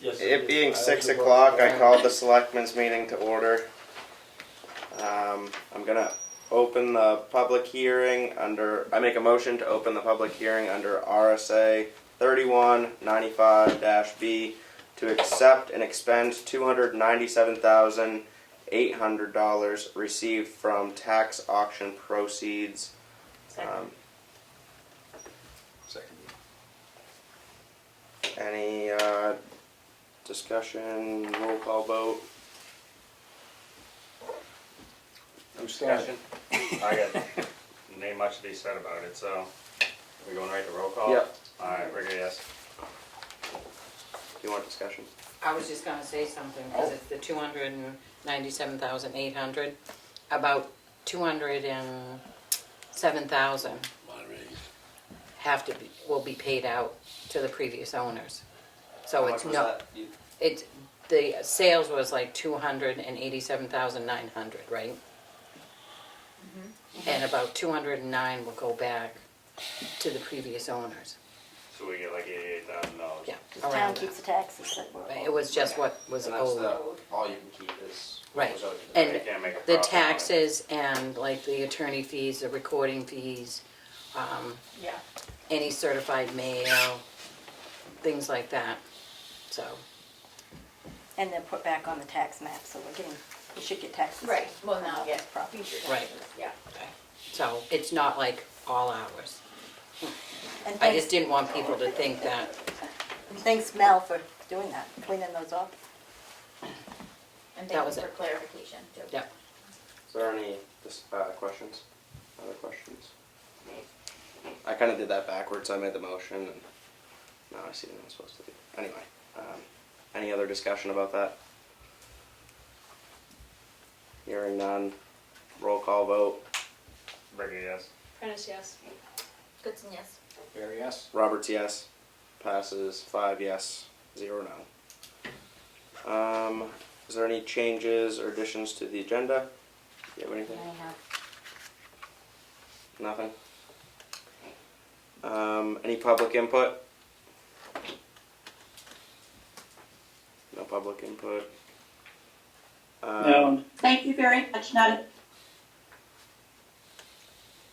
Yes, It being 6 o'clock, I called the Selectmen's meeting to order. I'm gonna open the public hearing I make a motion to open the public hearing under RSA 3195-B to accept and expend $297,800 received from tax auction proceeds. Second. Any discussion, roll call vote? Discussion. I got ain't much to be said about it, so we going right to roll call? Yep. Alright, Rigger, yes. Do you want discussion? I was just gonna say something, because it's the 297,800, about 207,000 will be paid out to the previous owners. So How it's much was not, that? it's, the sales was like 287,900, right? And about 209 will go back to the previous owners. So we get like $88,000. Yeah, The town around keeps that. the taxes that were. It was just what was And that's owed. all you can keep is. Right. was owed to And You can't make a the profit on it. taxes and like the attorney fees, the recording fees, Yeah. any certified mail, things like that, so. And they're put back on the tax map, so we should get taxes. Right, well, now, on yeah, this property. future Right. taxes, yeah. So it's not like all hours. And I thanks, just didn't want people to think that, and thanks Mel for doing that, cleaning those up. And That thank was you for it. clarification, too. yeah, Is there any questions? Other questions? I kind of did that backwards. I made the motion, and now I see what I'm supposed to do. Anyway, any other discussion about that? Hearing none. Roll call vote. Rigger, yes. Prentice, yes. Goodson, yes. Barry, yes. Roberts, yes. Passes 5 yes, 0 no. Is there any changes or additions to the agenda? Do you have anything? Nothing? Any public input? No public input. No, thank you very much,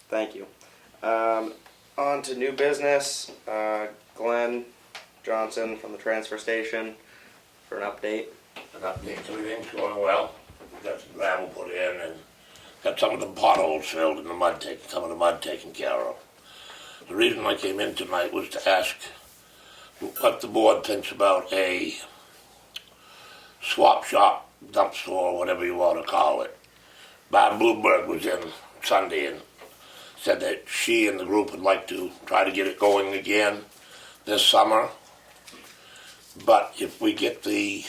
Thank you. On to new business. Glenn Johnson from the transfer station for an update. An update, everything's going well. We got some gravel put in and got some of the potholes filled and some of the mud taken care of. The reason I came in tonight was to ask what the board thinks about a swap shop, dump store, whatever you want to call it. Bob Bloomberg was in Sunday and said that she and the group would like to try to get it going again this summer. But if we get the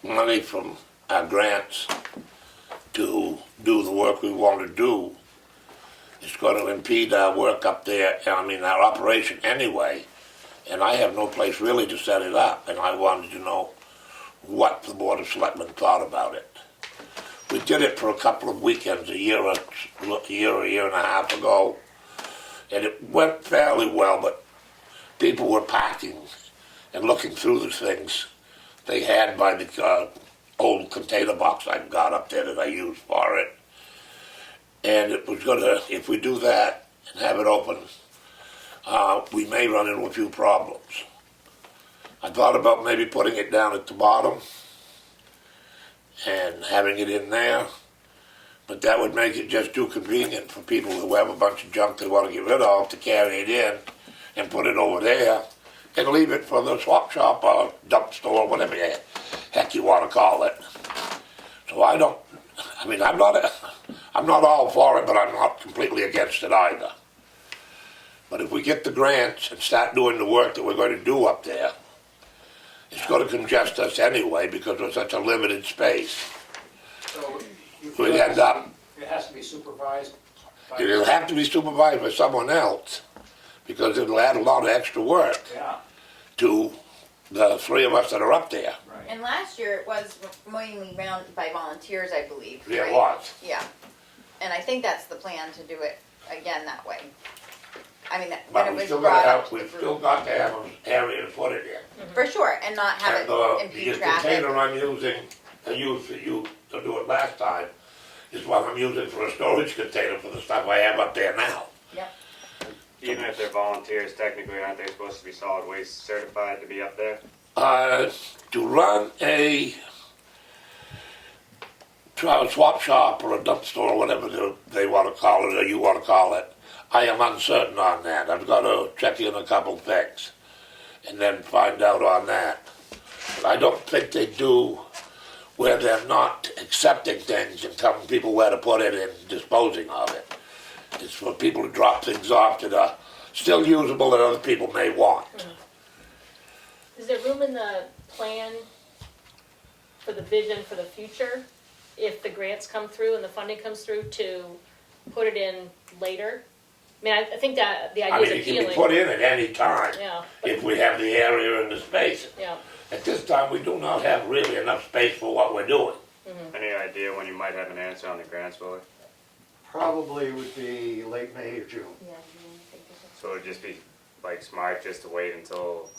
money from our grants to do the work we want to do, it's going to impede our work up there, our operation anyway, and I have no place really to set it up, and I wanted to know what the Board of Selectmen thought about it. We did it for a couple of weekends a year and a half ago, and it went fairly well, but people were parking and looking through the things they had by the old container box I got up there that I used for it. And it was if we do that and have it open, we may run into a few problems. I thought about maybe putting it down at the bottom and having it in there, but that would make it just too convenient for people who have a bunch of junk they want to get rid of to carry it in and put it over there and leave it for the swap shop or dump store, whatever the heck you want to call it. So I'm not all for it, but I'm not completely against it either. But if we get the grants and start doing the work that we're going to do up there, it's going to congest us anyway because it's such a limited space. So We'd end up, it has to be supervised by. it'll have to be supervised by someone else because it'll add a lot of extra work Yeah, to the three of us that are up there. right. And last year it was mainly run by volunteers, I believe, Yeah, right? it was. Yeah. And I think that's the plan, to do it again that way. I mean, when But it we was still brought gotta up have, to the we've group. still got to have an area to put and not have it The impede traffic. container I'm using, I used for you to do it last time, is what I'm using for a storage container for the stuff I have up there now. Yep. Even if they're volunteers, technically aren't they supposed to be solid waste certified to be up there? To run a swap shop or a dump store, whatever they want to call it or you want to call it, I am uncertain on that. I've got to check in a couple things and then find out on that. But I don't think they do where they're not accepting things and telling people where to put it and disposing of it. It's for people to drop things off that are still usable that other people may want. Is there room in the plan for the vision for the future, if the grants come through and the funding comes through, to put it in later? I mean, I think that the I idea mean, is it can be appealing. put in at any time Yeah, if we have the area and the space. yeah. At this time, we do not have really enough space for what we're doing. Any idea when you might have an answer on the grants, Willie? Probably would be late May or June. So it'd just be like smart just to wait until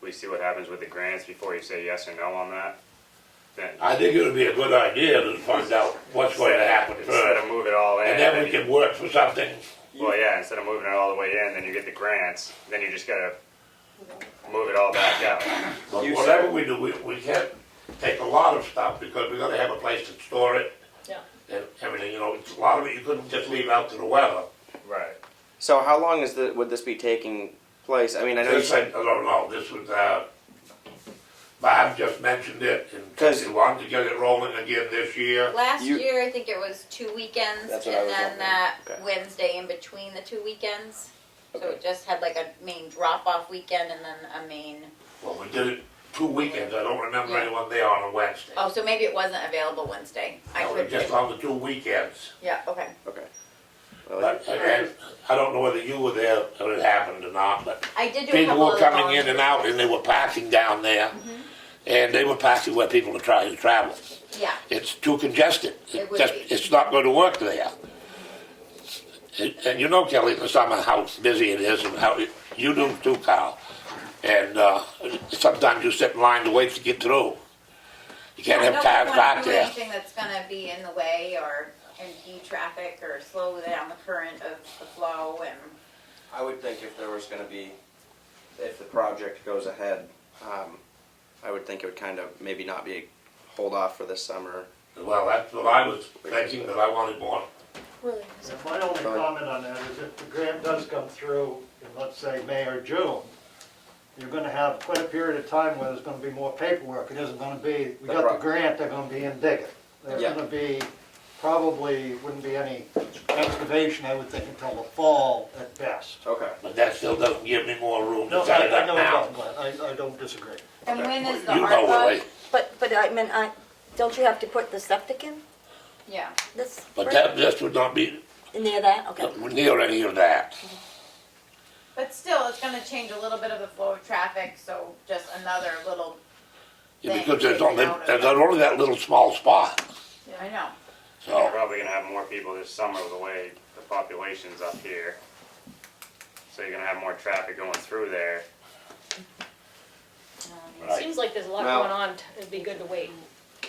we see what happens with the grants before you say yes or no on that? Then, I think it would be a good idea to find out what's going to happen instead of first. moving it all in. And then we can work for something. Well, yeah, instead of moving it all the way in, then you get the grants, then you just gotta move it all back out. But You whatever we do, we can't take a lot of stuff because we gotta have a place to store it. Yeah. And everything, you know, it's a lot of it you couldn't just leave out to the weather. Right. So how long would this be taking place? I mean, I know you This, I said, don't know, this was, Bob just mentioned it and 'Cause- he wanted to get it rolling again this year. Last You- year, I think it was 2 weekends, That's and what I was then wondering. that Okay. Wednesday in between the 2 weekends. So Okay. it just had like a main drop-off weekend and then a main, Well, we did it 2 weekends, I don't remember Yeah. anyone there on a Wednesday. oh, so maybe it wasn't available Wednesday. I No, could, just on the 2 weekends. yeah, okay. okay. Well, But, and I don't know whether you were there or it happened or not, but I did do a people couple were of coming in and out and they were passing down there. And they were passing where people are trying to travel. Yeah, It's too congested. It would Just, be. it's not going to work there. And you know, Kelly, in the summer, how busy it is and how, you do too, Carl. And sometimes you sit in line to wait to get through. You can't I have don't cars wanna parked do there. anything that's gonna be in the way or impede traffic or slow down the current of the flow and, I would think if there was gonna be, if the project goes ahead, I would think it would kind of maybe not be a hold off for this summer. Well, that's what I was thinking, that I wanted more. My only comment on that is if the grant does come through in, let's say, May or June, you're gonna have quite a period of time where there's gonna be more paperwork. It isn't gonna be, we got the grant, they're gonna be in digging. There's Yeah. gonna be, probably wouldn't be any excavation, I would think, until the fall at best. Okay. But that still doesn't give me more room No, to set it I up know it now. doesn't, Glenn. I don't disagree. and when is the You know, Willie. ARPA? But I mean, don't you have to put the septic in Yeah, this? But that, this would not be Near that, okay. near any of that. but still, it's gonna change a little bit of the flow of traffic, so just another little, Yeah, Thing because there's taken only, out of there's it. only that little small spot. I know. You're So, probably gonna have more people this summer the way the population's up here. So you're gonna have more traffic going through there. It seems like there's a lot Well- going on, it'd be good to wait.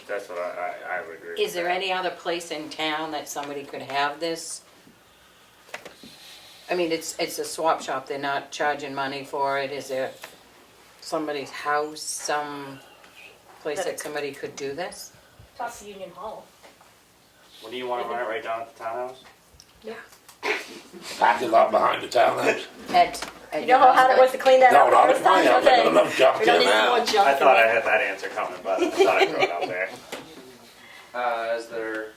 That's what I would agree with. Is there that. any other place in town that somebody could have this? I mean, it's a swap shop, they're not charging money for it, is there somebody's house, some place that somebody could do this? Talk to Union Hall. What do you wanna run it right down at the townhouse? parking lot behind the townhouse. At You know how hard it was to clean that No, up not the at first my time? house, I got Okay. enough junk We don't there need some more now. junk. I in thought I there. had that answer coming, but I thought I'd throw it out there. Is there?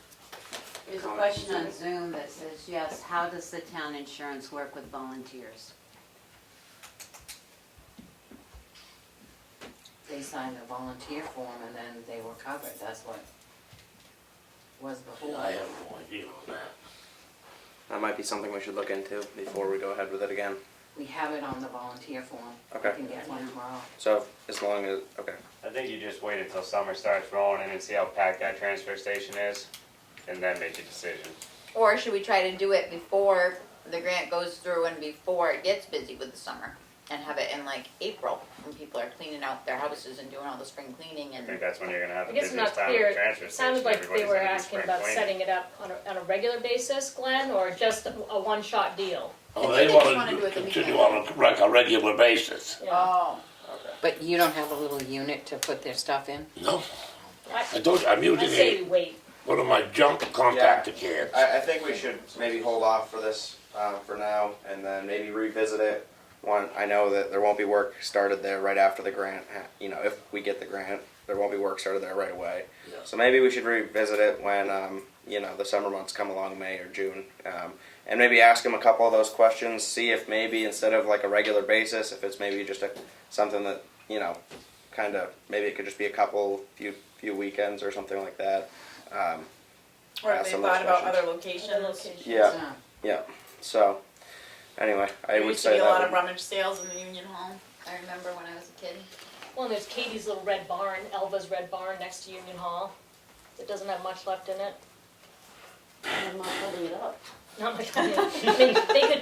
There's a question on Zoom that says, yes, how does the town insurance work with volunteers? They signed a volunteer form and then they were covered, that's what was before. I have no idea on that. That might be something we should look into before we go ahead with it again. We have it on the volunteer form. Okay. We can get one tomorrow. So as long as, okay. I think you just wait until summer starts rolling in and see how packed that transfer station is, and then make a decision. Or should we try to do it before the grant goes through and before it gets busy with the summer? and have it in like April, when people are cleaning out their houses and doing all the spring cleaning I and. think that's when you're gonna have I the guess I'm busiest not time at clear, the transfer it station. sounded like they Everybody's were gonna be asking spring about cleaning. setting it up on a regular basis, Glenn, or just a one-shot deal? Oh, I they think they just wanna wanna do it the continue weekend. on a regular basis. Yeah. Oh, Okay. But you don't have a little unit to put their stuff in? No, I I told you, I'm I using say we wait. one of my junk compactor cans. I think we should maybe hold off for this, for now, and then maybe revisit it. One, I know that there won't be work started there right after the grant, you know, if we get the grant, there won't be work started there right away. Yeah. So maybe we should revisit it when, you know, the summer months come along, May or June. And maybe ask them a couple of those questions, see if maybe instead of like a regular basis, if it's maybe just something that, you know, kind of, maybe it could just be a few weekends or something like that. or Ask they some of those thought about questions. other locations. Location. Yeah. So, anyway, I There would used to say be a that lot of would- rummage sales in the Union Hall, I remember when I was a kid. Well, and there's Katie's little red barn, Elva's red barn next to Union Hall. It doesn't have much left in it. I'm not putting it up. Not much, I mean,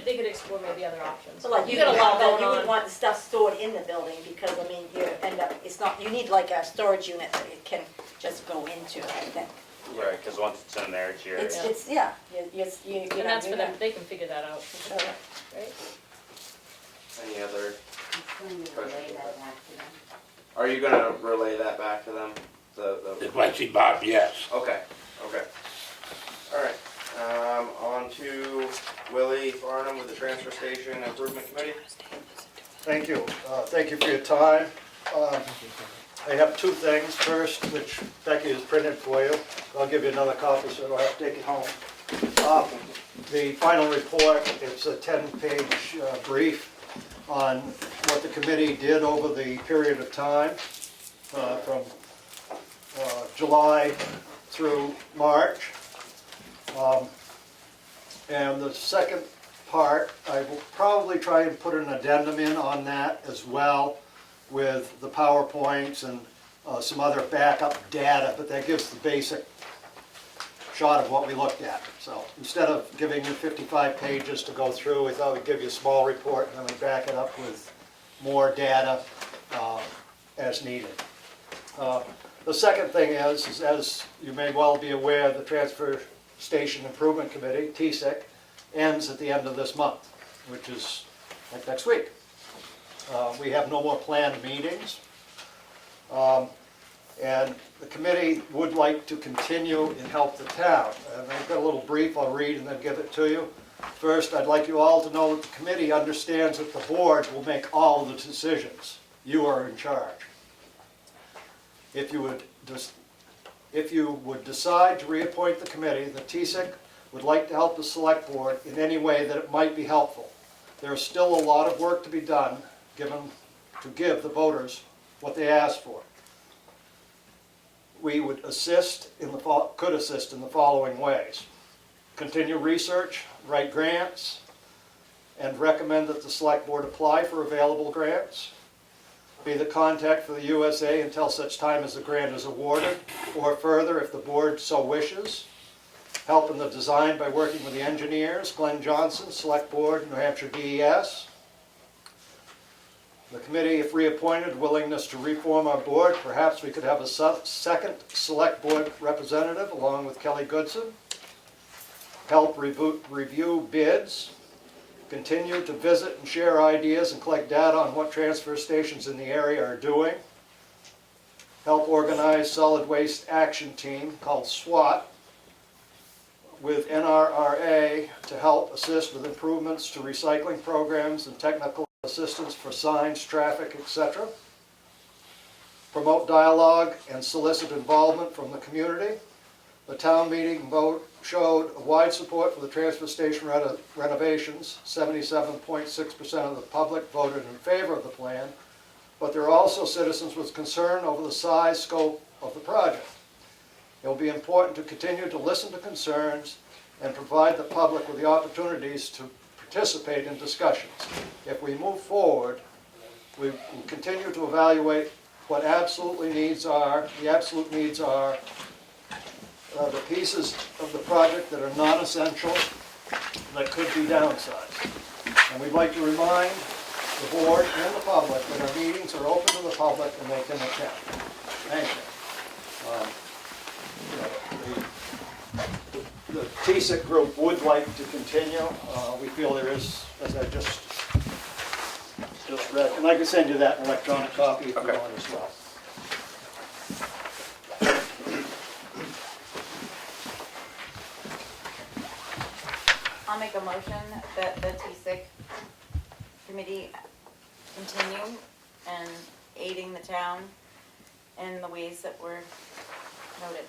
they could explore maybe other options. So like You got a lot going you would on. want the stuff stored in the building because, I mean, you end up, it's not, you need like a storage unit that it can just go into, I think. Right, cause once it's in there, it's yours. Yeah, you know. And that's for you them, know. they can figure that out, So, right? Any other, I'm going to relay that back to them. are you gonna relay that back to them? If I see Bob, yes. Okay. Alright, on to Willie Farnham with the Transfer Station Improvement Committee. Thank you. Thank you for your time. I have two things. First, which Becky has printed for you. I'll give you another copy so I don't have to take it home. The final report, it's a 10-page brief on what the committee did over the period of time from July through March. And the second part, I will probably try and put an addendum in on that as well with the PowerPoints and some other backup data, but that gives the basic shot of what we looked at. So instead of giving you 55 pages to go through, we thought we'd give you a small report and then we back it up with more data as needed. The second thing is, as you may well be aware, the Transfer Station Improvement Committee, TSIC, ends at the end of this month, which is like next week. We have no more planned meetings. And the committee would like to continue and help the town. And I've got a little brief I'll read and then give it to you. First, I'd like you all to know that the committee understands that the board will make all the decisions. You are in charge. If you would decide to reappoint the committee, the TSIC would like to help the select board in any way that it might be helpful. There is still a lot of work to be done to give the voters what they asked for. We would could assist in the following ways. Continue research, write grants, and recommend that the select board apply for available grants. Be the contact for the USA until such time as the grant is awarded, or further if the board so wishes. Help in the design by working with the engineers, Glenn Johnson, Select Board, New Hampshire DES. The committee, if reappointed, willingness to reform our board. Perhaps we could have a second Select Board representative along with Kelly Goodson. Help review bids. Continue to visit and share ideas and collect data on what transfer stations in the area are doing. Help organize solid waste action team called SWAT with NRRA to help assist with improvements to recycling programs and technical assistance for signs, traffic, etc. Promote dialogue and solicit involvement from the community. The town meeting vote showed wide support for the transfer station renovations. 77.6% of the public voted in favor of the plan, but there are also citizens with concern over the size, scope of the project. It will be important to continue to listen to concerns and provide the public with the opportunities to participate in discussions. If we move forward, we will continue to evaluate what absolute needs are the pieces of the project that are non-essential that could be downsized. And we'd like to remind the board and the public that our meetings are open to the public and they can attend. Thank you. The TSIC group would like to continue. We feel there is, as I just read, and I can send you that electronic copy if you Okay. want as well. I'll make a motion that the TSIC committee continue and aiding the town in the ways that were noted.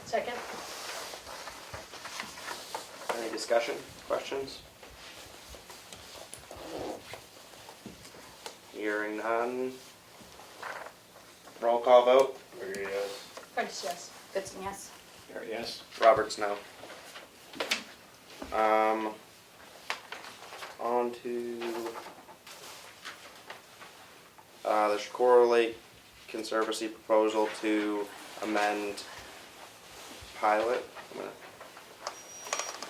Second? Any discussion, questions? Hearing none. Roll call vote. Agree, yes. Prentice, yes. Goodson, yes? Or yes. Roberts, no. On to the Shakora Lake Conservancy proposal to amend pilot.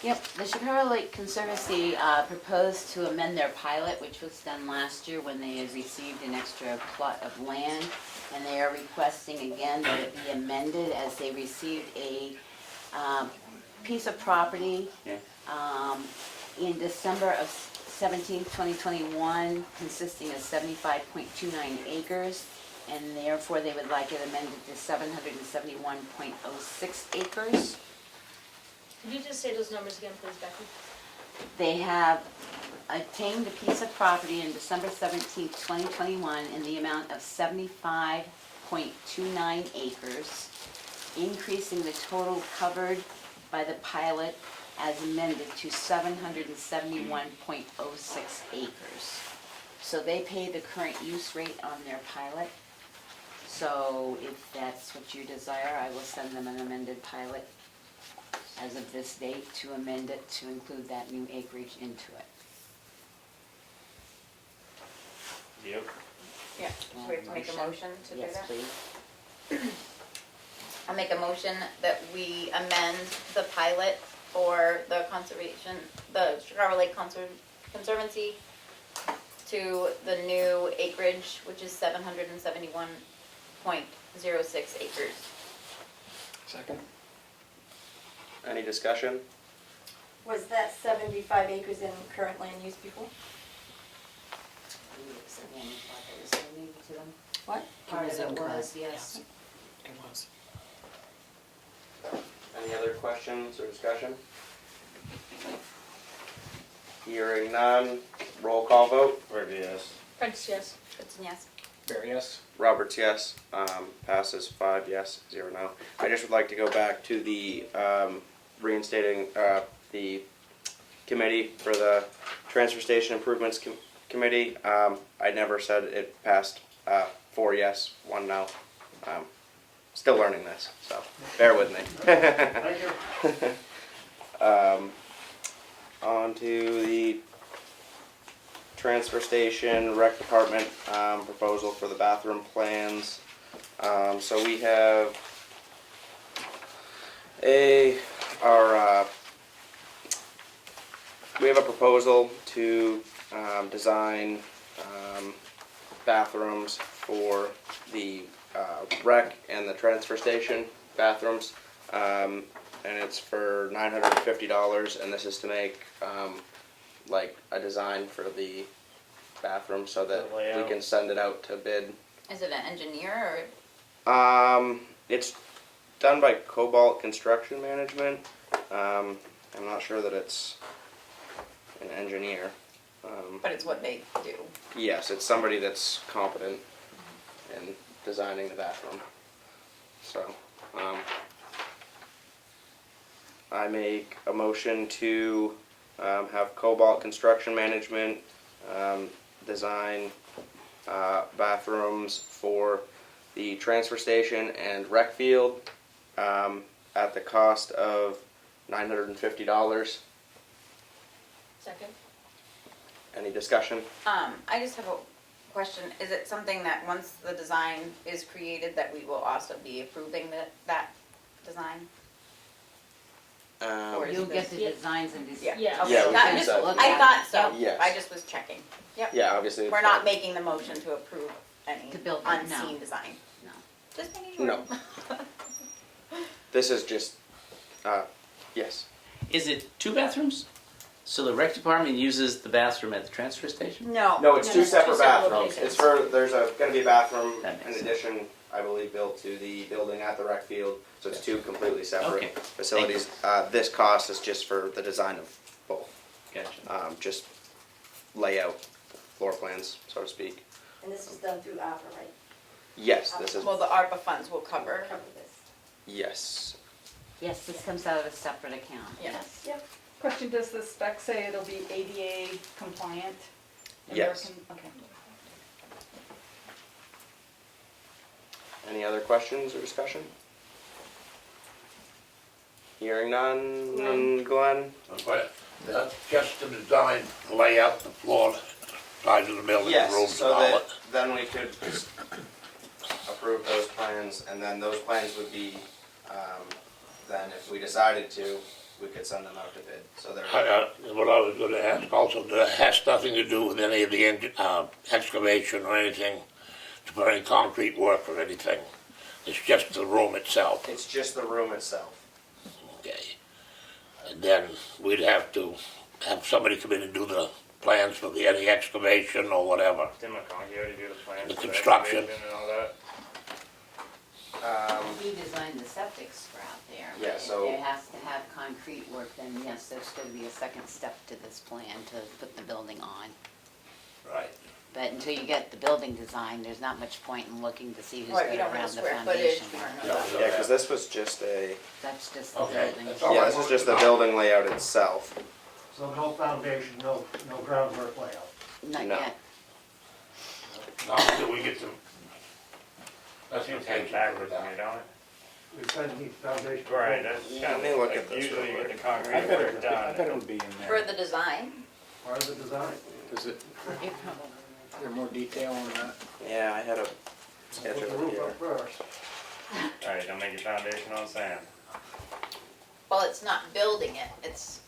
Yep, the Chicago Lake Conservancy proposed to amend their pilot, which was done last year when they had received an extra plot of land. And they are requesting again that it be amended as they received a piece of property in December of 2021, consisting of 75.29 acres. And therefore, they would like it amended to 771.06 acres. Could you just say those numbers again, please, Becky? They have obtained a piece of property in December 17th, 2021 in the amount of 75.29 acres, increasing the total covered by the pilot as amended to 771.06 acres. So they pay the current use rate on their pilot. So if that's what you desire, I will send them an amended pilot as of this date to amend it to include that new acreage into it. Yep. Yeah, so we have to make a motion to do that? Yes, please. I'll make a motion that we amend the pilot for the conservation, the Chicago Lake Conservancy to the new acreage, which is 771.06 acres. Second. Any discussion? Was that 75 acres in current land use before? What? Part of it was, yes. It was. Any other questions or discussion? Hearing none. Roll call vote. Agree, yes. Prentice, yes. Goodson, yes? Barry, yes. Roberts, yes. Passes 5 yes, 0 no. I just would like to go back to the reinstating the committee for the transfer station improvements committee. I never said it passed 4 yes, 1 no. Still learning this, so bear with me. Thank you. On to the transfer station rec department proposal for the bathroom plans. So we have a proposal to design bathrooms for the rec and the transfer station bathrooms, and it's for $950, and this is to make like a design for the bathroom so that The layout. we can send it out to bid. Is it an engineer It's done by Cobalt Construction Management. I'm not sure that it's an engineer. but it's what they do? Yes, it's somebody that's competent in designing the bathroom. So, I make a motion to have Cobalt Construction Management design bathrooms for the transfer station and rec field at the cost of $950. Second? Any discussion? I just have a question. Is it something that once the design is created that we will also be approving that design? Or is You'll this- get the designs and Yeah. Yeah. Okay, Yeah, we that can just- set- I thought so, Yes. I just was checking. Yep. Yeah, obviously. We're not making the motion to approve any To build it, unseen no. design. No. Just making sure. No. This is just, yes. Is it 2 bathrooms? So the rec department uses the bathroom at the transfer station? No. No, it's two it's separate two separate bathrooms. locations. It's for, there's gonna be a bathroom That makes in sense. addition, I believe, built to the building at the rec field. So it's two completely separate Okay. facilities. This cost is just for the design of both. Gotcha. Just layout, floor plans, so to speak. And this is done through ARPA, right? Yes, this is, Well, the ARPA funds will cover. Cover this. yes. Yes, this comes out of a separate account, Yeah. yes. Yep. Question, does the spec say it'll be ADA compliant? Yes. Okay. Any other questions or discussion? Hearing none, Glenn? But that's just to design, lay out the floor, size of the building, the Yes, rooms so and all that it. then we could just approve those plans, and then those plans would be, then if we decided to, we could send them out to bid, so they're. What I was gonna ask also, that has nothing to do with any of the excavation or anything, to put any concrete work or anything. It's just the room itself, It's just the room itself. okay? And then we'd have to have somebody come in and do the plans for any excavation or whatever. Did McConkey already do the plans? The for construction. excavation And all that? He designed the septic sprout there. but Yeah, so- If it has to have concrete work, then yes, there's gonna be a second step to this plan to put the building on. Right. But until you get the building design, there's not much point in looking to see who's Right, we gonna don't know round the square footage, foundation. we don't know Yeah, that. Yeah, because this was just a, That's just the Okay, building. that's all yeah, I this is wanted just to the know. building layout itself. So no foundation, no groundwork layout. Not No. yet. Not until we get some. That seems kind of backwards to me, don't it? We said need foundation. Right, that's Let kind me of, look like, at this usually you real get the quick. concrete work done. it would be in For the design, Part of the design. Is it, It probably. is there more detail on that? Yeah, I had a sketch Put of the it roof here. up first. Alright, don't make your foundation on sand. well, it's not building it, it's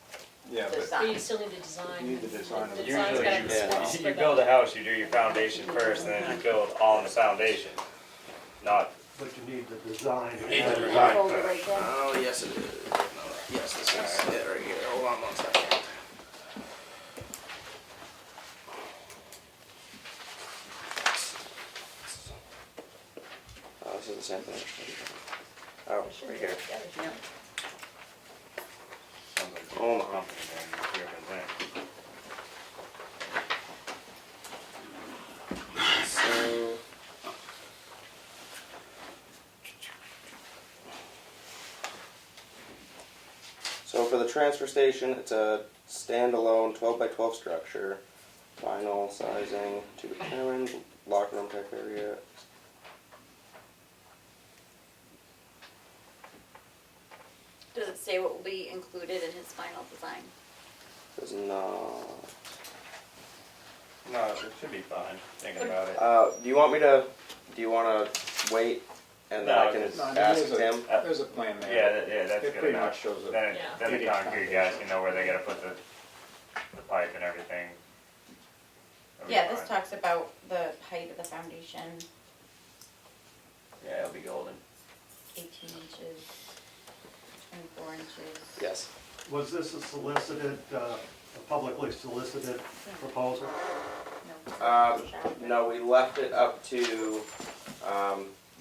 Yeah, But you design. still need the design. You need the design of The it. design's Usually gotta you, be yeah. specs for you the- build a house, you do your foundation first, and then you build on the foundation. Not, But you need the design. Need the design Hold it first. right there. Oh, yes it is. No, yes, this is it right here. Hold on 1 second. Oh, this is the same thing. Oh, right here. Yeah. sounds like Hold a on. company then, here comes in. So, so for the transfer station, it's a standalone 12 by 12 structure, vinyl sizing to be determined, locker room type area. Does it say what will be included in his final design? Does not. No, it should be fine, thinking about it. Do you want me to? Do you want to wait and then No, I can just- No, ask there's a- Tim? There's a plan there. Yeah, that's It good pretty enough. much shows it. Then, Yeah. then the 8-inch concrete guys can know where they gotta put the pipe and everything. It'll be Yeah, this fine. talks about the height of the foundation, Yeah, it'll be golden. 18 inches, 24 inches. Yes. Was this a solicited, a publicly solicited proposal? No, we left it up to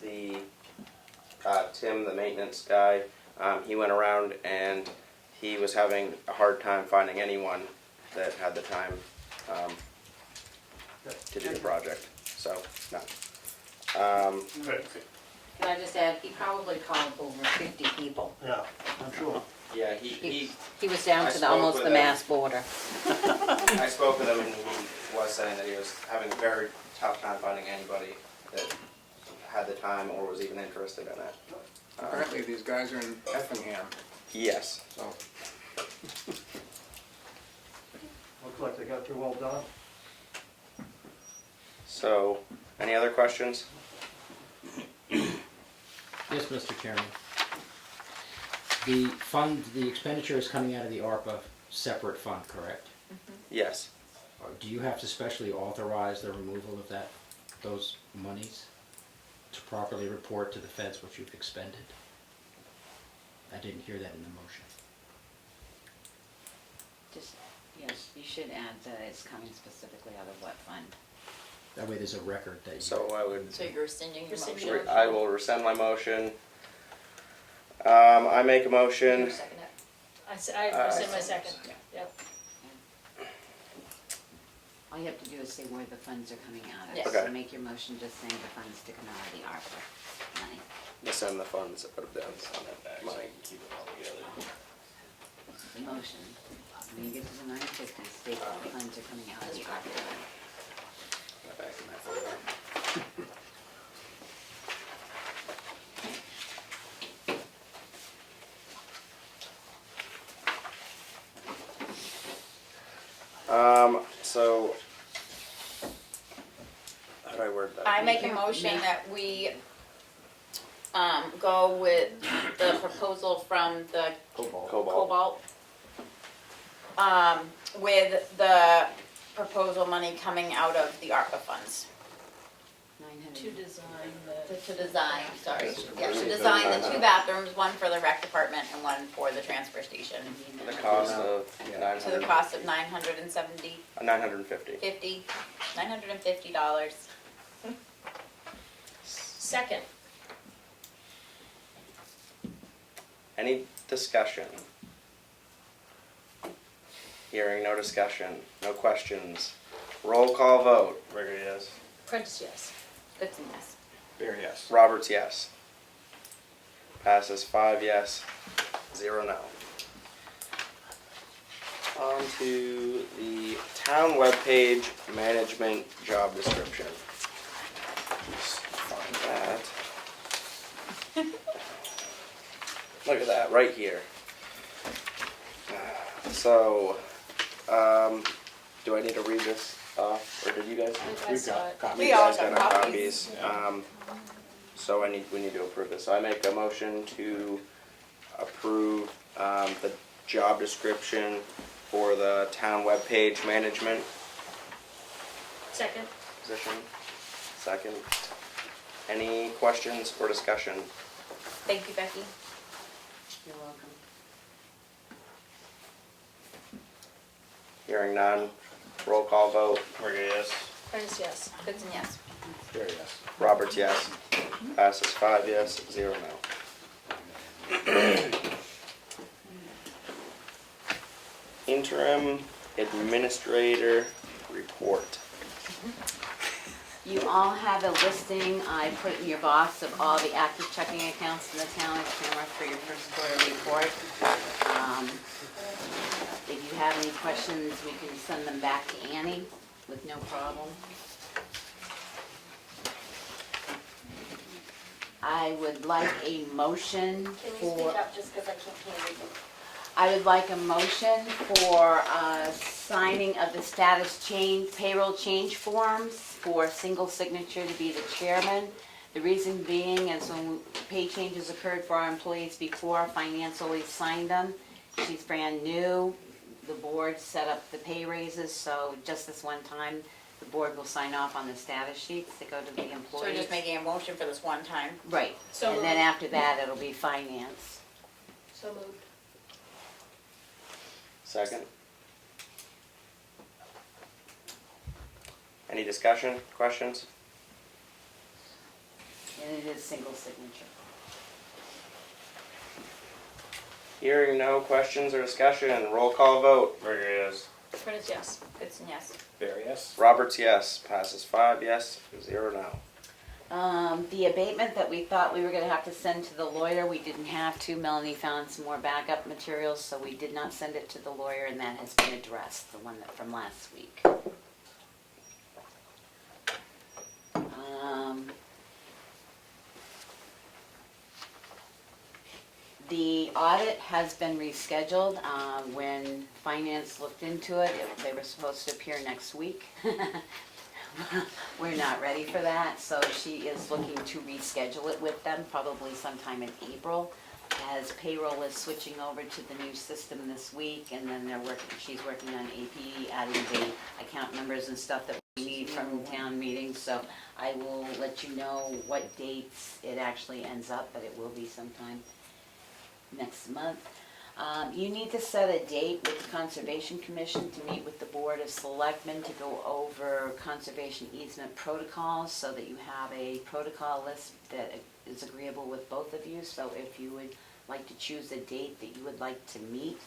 the Tim, the maintenance guy. He went around and he was having a hard time finding anyone that had the time to do the project. So, no. Good. Can I just add, he probably called over 50 people. Yeah, I'm sure. Yeah, he He was down I to the, spoke almost with the him. Mass border. I spoke with him and he was saying that he was having a very tough time finding anybody that had the time or was even interested in it. Apparently these guys are in Effingham, Yes. so. Looks like they got through all done. So, any other questions? Yes, Mr. Chairman. The fund, the expenditure is coming out of the ARPA separate fund, correct? Yes. Or do you have to specially authorize the removal of those monies to properly report to the feds what you've expended? I didn't hear that in the motion. Just, yes, you should add that it's coming specifically out of what fund? That way there's a record that you... So I would, So you're rescinding your Rescinding motion? your I will rescind my motion. I make a motion. You second it. I rescind my second, yep. All you have to do is say where the funds are coming out of. Yes. Okay. So make your motion just saying the funds to come out of the ARPA money. Send the funds out of that money. The motion. When you get to the 950, state that the funds are coming out of the ARPA money. Back in my folder. So, how do I word that? I make a motion that we, go with the proposal from the Cobalt. with the proposal money coming out of the ARPA funds. 900. To design the. To design, sorry, yeah, to design the 2 bathrooms, one for the rec department and one for the transfer station. The cost of To the cost of $950. $950. Second. Any discussion? Hearing no discussion, no questions. Roll call vote. Rigger, yes. Prentice, yes. Goodson, yes. Bear, yes. Roberts, yes. Passes 5 yes, 0 no. On to the town webpage management job description. Just find that. Look at that, right here. So, do I need to read this off, or did you guys? I saw it. We You all guys got got copies. So we need to approve this. So I make a motion to approve the job description for the town webpage management Second. position. Second. Any questions or discussion? Thank you, Becky. You're welcome. Hearing none. Roll call vote. Rigger, yes. Prentice, yes. Goodson, yes. Bear, yes. Roberts, yes. Passes 5 yes, 0 no. Interim administrator report. You all have a listing, I put in your box of all the active checking accounts in the town of Tamworth for your first quarter report. If you have any questions, we can send them back to Annie with no problem. I would like a motion Can you for. speak up just because I can't hear you? I would like a motion for signing of the status change, payroll change forms for single signature to be the chairman. The reason being is when pay changes occurred for our employees before, finance always signed them. She's brand new. The board set up the pay raises, so just this one time, the board will sign off on the status sheets that go to the So we're employees. just making a motion for this one time. Right, So and then moved. after that, it'll be finance. So moved. Second. Any discussion, questions? And it is single signature. Hearing no questions or discussion, roll call vote. Rigger, yes. Prentice, yes. Goodson, yes. Bear, yes. Roberts, yes. Passes 5 yes, 0 no. The abatement that we thought we were gonna have to send to the lawyer, we didn't have to. Melanie found some more backup materials, so we did not send it to the lawyer, and that has been addressed, the one that from last week. The audit has been rescheduled. When finance looked into it, they were supposed to appear next week. We're not ready for that, so she is looking to reschedule it with them, probably sometime in April. as payroll is switching over to the new system this week, and then she's working on AP, adding the account numbers and stuff that we need from town meetings, so I will let you know what dates it actually ends up, but it will be sometime next month. You need to set a date with the Conservation Commission to meet with the Board of Selectmen to go over conservation easement protocols, so that you have a protocol list that is agreeable with both of you. So if you would like to choose a date that you would like to meet,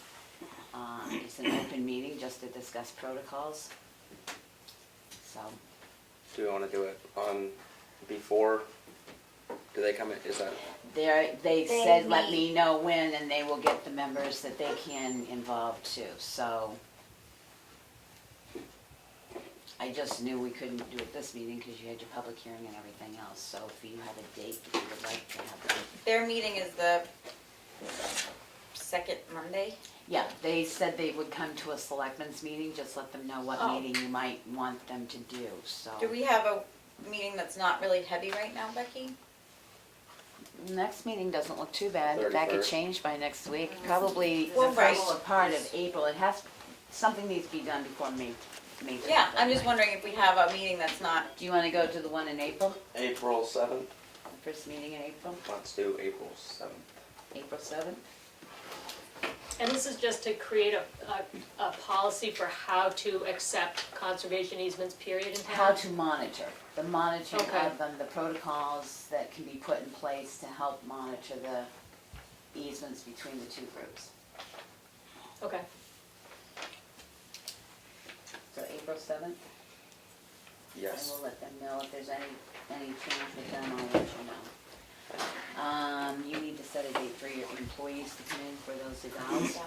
it's an open meeting just to discuss protocols. So, Do we wanna do it on before, do they come in, is that? they said, let me know when, and they will get the members that they can involve too, so. I just knew we couldn't do it this meeting because you had your public hearing and everything else, so if you have a date that you would like to have them. Their meeting is the second Monday. Yeah, they said they would come to a selectmen's meeting, just let them know what Oh. meeting you might want them to do, so. Do we have a meeting that's not really heavy right now, Becky? Next meeting doesn't look too bad, that could 31st. change by next week, probably the Well, right. first part of April, something needs to be done before May. Yeah, I'm just wondering if we have a meeting that's not, Do you wanna go to the one in April, April 7th, the first meeting in April, let's do April 7th. April 7th? And this is just to create a policy for how to accept conservation easements, period, in How town? to monitor, the monitoring Okay. of them, the protocols that can be put in place to help monitor the easements between the two groups. Okay. So April 7th? Yes. I will let them know if there's any change with them, I'll let you know. You need to set a date for your employees to come in for those evals.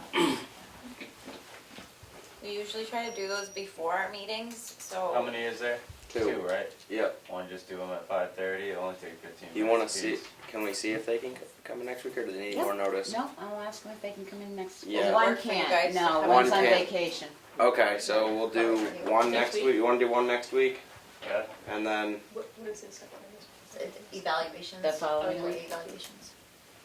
we usually try to do those before our meetings, so. How many is there? Two. Right? Yep. One, just do them at 5:30, it'll only take 15 minutes. You wanna apiece. see, can we see if they can come in next week, or do they need Yep. more notice? No, I'll ask them if they can come in next week. Yeah. One Work for you can't, guys to no, come in. one's One on can't. vacation. Okay, so we'll do one next week, you wanna do one next week, Yeah? and then, What is this? Evaluations. The following Employee week. evaluations.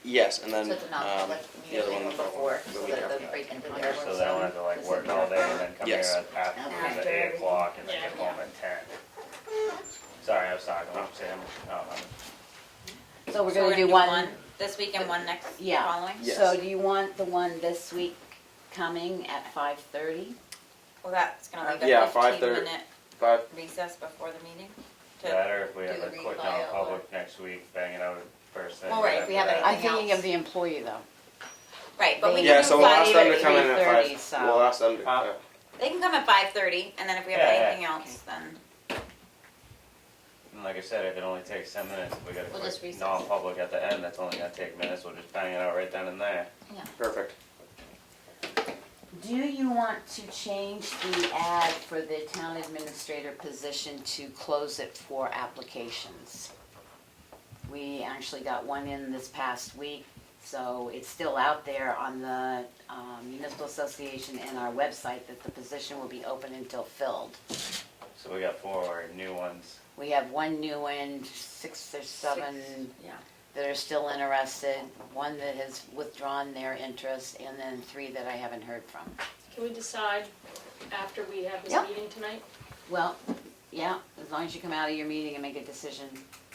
yes, and then, So the non-public the other meeting one before, the so week that it after doesn't break into Okay. their So work. they don't have to like work all day and then come here Yes. after After the 8 everything. o'clock and then Yeah. get home at 10. Sorry, I was talking, I'm saying, So we're So gonna do one, this week and one next Yeah. following? Yes. so do you want the one this week coming at 5:30? Well, that's gonna leave Yeah, a 5:30. 15-minute but, recess before the meeting. to better if we do have the a quick refile non-public next week, bang it out first thing. Well, right, if we have after that. I'm Anything thinking else? of the employee though. Right, but we They- can yeah, do so we'll ask 5, them to come in at 3:30, 5, so- we'll ask them to, they can come at 5:30, and then if we have Yeah, yeah. anything else, then, And like I said, if it only takes 10 minutes, we got a We'll just quick recess. non-public at the end, that's only gonna take minutes, we'll just bang it out right then and there. perfect. Do you want to change the ad for the town administrator position to close it for applications? We actually got one in this past week, so it's still out there on the municipal association and our website that the position will be open until filled. So we got 4 new ones. We have one new one, 6 or 7 yeah. that are still interested, one that has withdrawn their interest, and then 3 that I haven't heard from. Can we decide after we have this Yeah. meeting tonight? Well, yeah, as long as you come out of your meeting and make a decision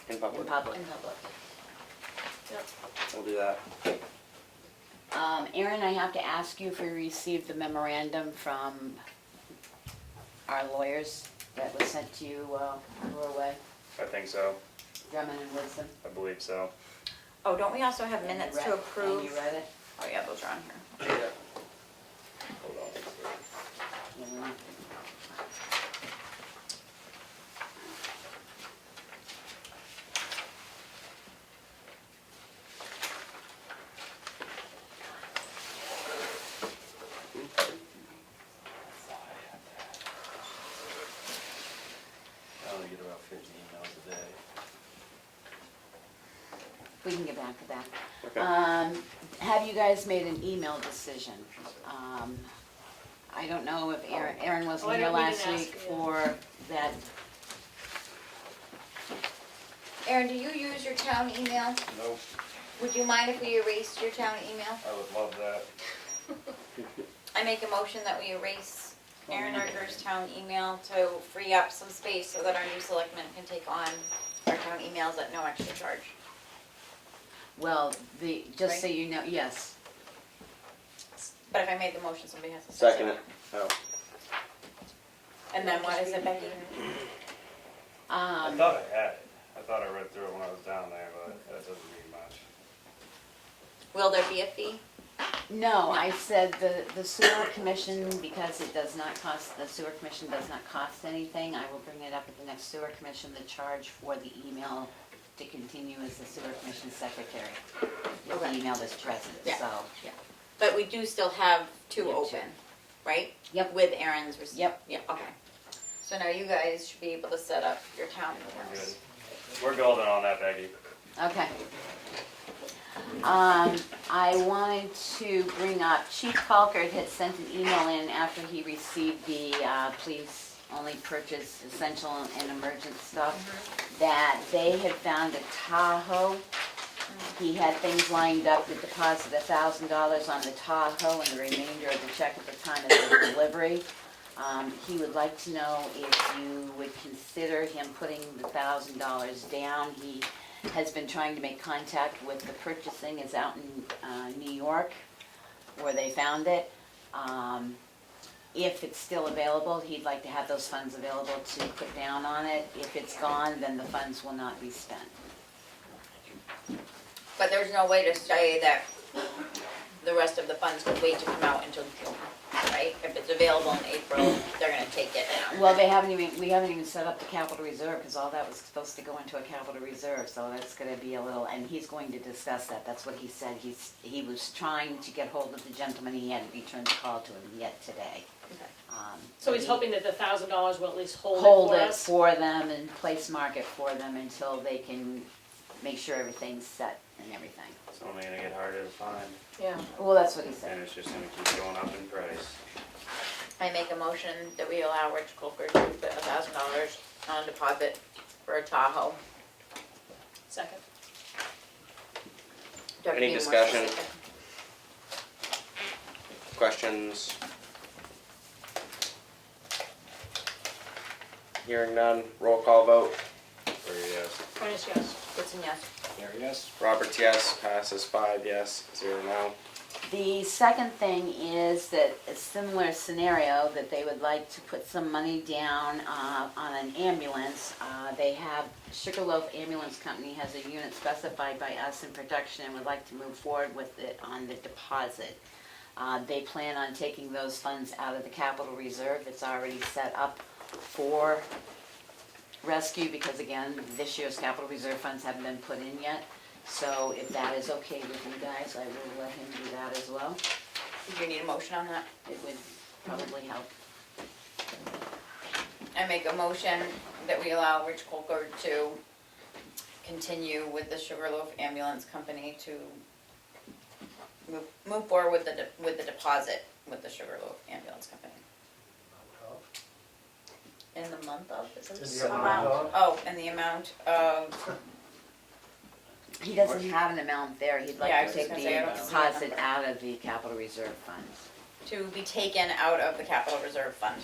In in public, public. In public. we'll do that. Aaron, I have to ask you if we received the memorandum from our lawyers that was sent to you while you were away, I think so, Drummond and Woodson. I believe so. Oh, don't we also have And you minutes read- to approve? And you read it? Oh, yeah, those are on here. Yeah. Hold on. Yeah. I only get about 50 emails a day. We can get back to that. Okay. Have you guys made an email decision? I don't know if Aaron Oh, wasn't I here don't need last an week ask, yeah. for that. Erin, do you use your town email? Nope. Would you mind if we erased your town email? I would love that. I make a motion that we erase Aaron Arger's town email to free up some space so that our new selectmen can take on our town emails at no extra charge. Well, just so Right. you know, yes. But if I made the motion, somebody has to Second it. Oh. And then what is it, Becky? I thought I had it. I thought I read through it when I was down there, but that doesn't mean much. Will there be a fee? No, I said the sewer commission, because it does not cost, the sewer commission does not cost anything, I will bring it up at the next sewer commission, the charge for the email to continue as the sewer commission secretary. With the Okay. email that's present, Yeah. so. But we do still have two Yeah, open, right? Yep. With Aaron's receipt. Yep. Yeah, okay. So now you guys should be able to set up your town We're emails. good. We're golden on that, Becky. Okay. I wanted to bring up, Chief Falkert had sent an email in after he received the, please only purchase essential and emergent stuff, that they had found a Tahoe. He had things lined up to deposit $1,000 on the Tahoe and the remainder of the check at the time of the delivery. He would like to know if you would consider him putting the $1,000 down. He has been trying to make contact with the purchasing, is out in New York, where they found it. If it's still available, he'd like to have those funds available to put down on it. If it's gone, then the funds will not be spent. But there's no way to say that the rest of the funds could wait to come out until June, right? If it's available in April, they're gonna take it now. Well, we haven't even set up the capital reserve, because all that was supposed to go into a capital reserve, so that's gonna be a little, and he's going to discuss that, that's what he said. He was trying to get hold of the gentleman, he hadn't returned the call to him yet today. So he's hoping that the $1,000 will at least hold Hold it for it us? for them and place market for them until they can make sure everything's set and everything. It's only gonna get harder to find, Yeah. Well, that's what he said. and it's just gonna keep going up in price. I make a motion that we allow Rich Colker to put $1,000 on deposit for a Tahoe. Second. Do I have to Any be more discussion? specific? Questions? Hearing none, roll call vote. For yes. Ernest, yes. Whitson, yes. There, yes. Roberts, yes. Passes 5 yes, 0 no. The second thing is that a similar scenario, that they would like to put some money down on an ambulance. They have, Sugarloaf Ambulance Company has a unit specified by us in production and would like to move forward with it on the deposit. They plan on taking those funds out of the capital reserve that's already set up for rescue, because again, this year's capital reserve funds haven't been put in yet. So if that is okay with you guys, I will let him do that as well. Do you need a motion on that? It would probably help. I make a motion that we allow Rich Colker to continue with the Sugarloaf Ambulance Company to move forward with the deposit with the Sugarloaf Ambulance Company. In the month of, is it? In the amount of? Oh, and the amount of, He doesn't have an amount there, he'd Yeah, I like was to just take gonna say, I the don't see a deposit number. out of the capital reserve funds. to be taken out of the capital reserve fund.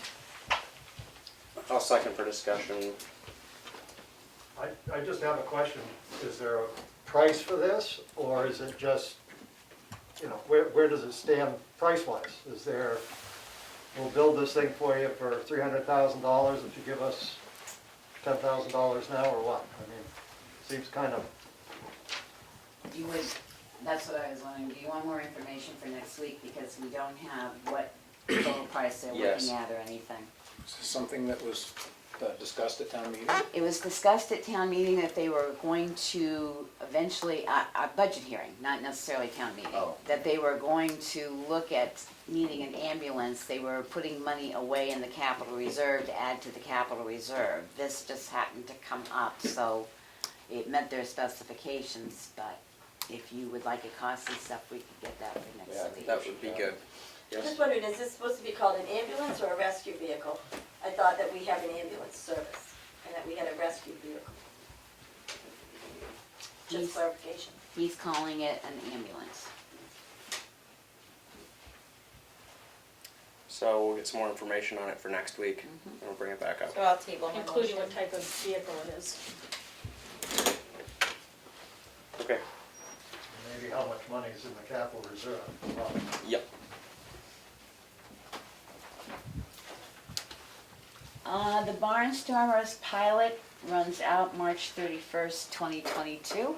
I'll second for discussion. I just have a question. Is there a price for this, or is it just, you know, where does it stand price-wise? Is there, we'll build this thing for you for $300,000 if you give us $10,000 now, or what? I mean, seems kind of, You would, that's what I was wondering, do you want more information for next week, because we don't have what total price they're Yes. looking at or anything. Is this something that was discussed at town meeting? It was discussed at town meeting that they were going to eventually, a budget hearing, not necessarily town meeting. Oh. That they were going to look at needing an ambulance, they were putting money away in the capital reserve to add to the capital reserve. This just happened to come up, so it met their specifications, but if you would like a costly stuff, we could get that for next Yeah, week. That would be good. Yes? Just wondering, is this supposed to be called an ambulance or a rescue vehicle? I thought that we have an ambulance service and that we had a rescue vehicle. Just clarification. He's calling it an ambulance. So we'll get some more information on it for next week, and we'll bring it back up. So I'll table my Including motion. what type of vehicle it is. Okay. Maybe how much money is in the capital reserve. Well, Yep. The Barnstormers pilot runs out March 31st, 2022.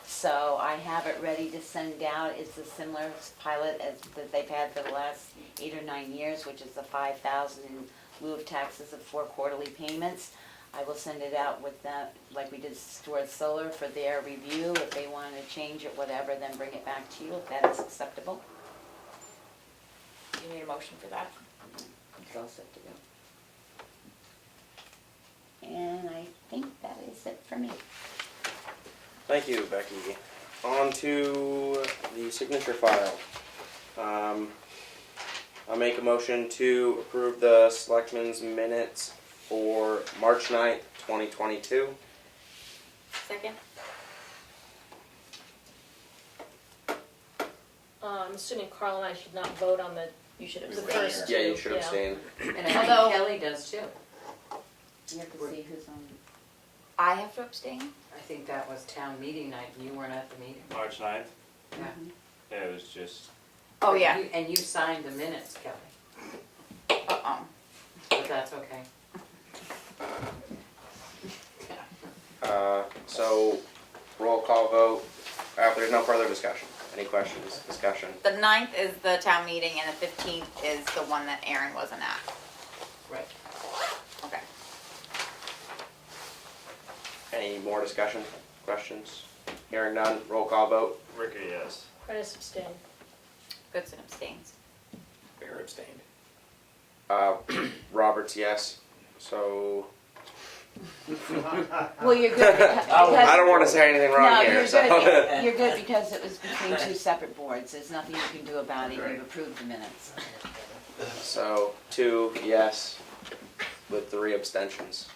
So I have it ready to send out. It's a similar pilot as that they've had for the last 8 or 9 years, which is the $5,000 in lieu of taxes of 4 quarterly payments. I will send it out with that, like we did towards solar, for their review. If they want to change it, whatever, then bring it back to you if that is acceptable. You need a motion for that? It's all set to go. And I think that is it for me. Thank you, Becky. On to the signature file. I'll make a motion to approve the Selectmen's minutes for March 9th, 2022. Second? I'm assuming Carl and I should not vote on the You should the abstain. first two. Yeah, you should abstain. And I think Although- Kelly does too. You have to see who's on. I have to abstain? I think that was town meeting night, and you weren't at the meeting. March 9th? Yeah. Yeah, it was just, Oh, yeah. And you signed the minutes, Kelly, Uh-oh. but that's okay. So, roll call vote. There's no further discussion. Any questions? Discussion? The 9th is the town meeting and the 15th is the one that Aaron wasn't at. Right. Okay. Any more discussion? Questions? Hearing none. Roll call vote. Ricker, yes. Prentice abstained. Goodson abstains. Bear abstained. Roberts, yes. So, Well, you're good. I don't want to say anything wrong No, here. you're So. good. You're good because it was between 2 separate boards. There's nothing you can do about it. Right. You've approved the minutes. So 2 yes with 3 abstentions.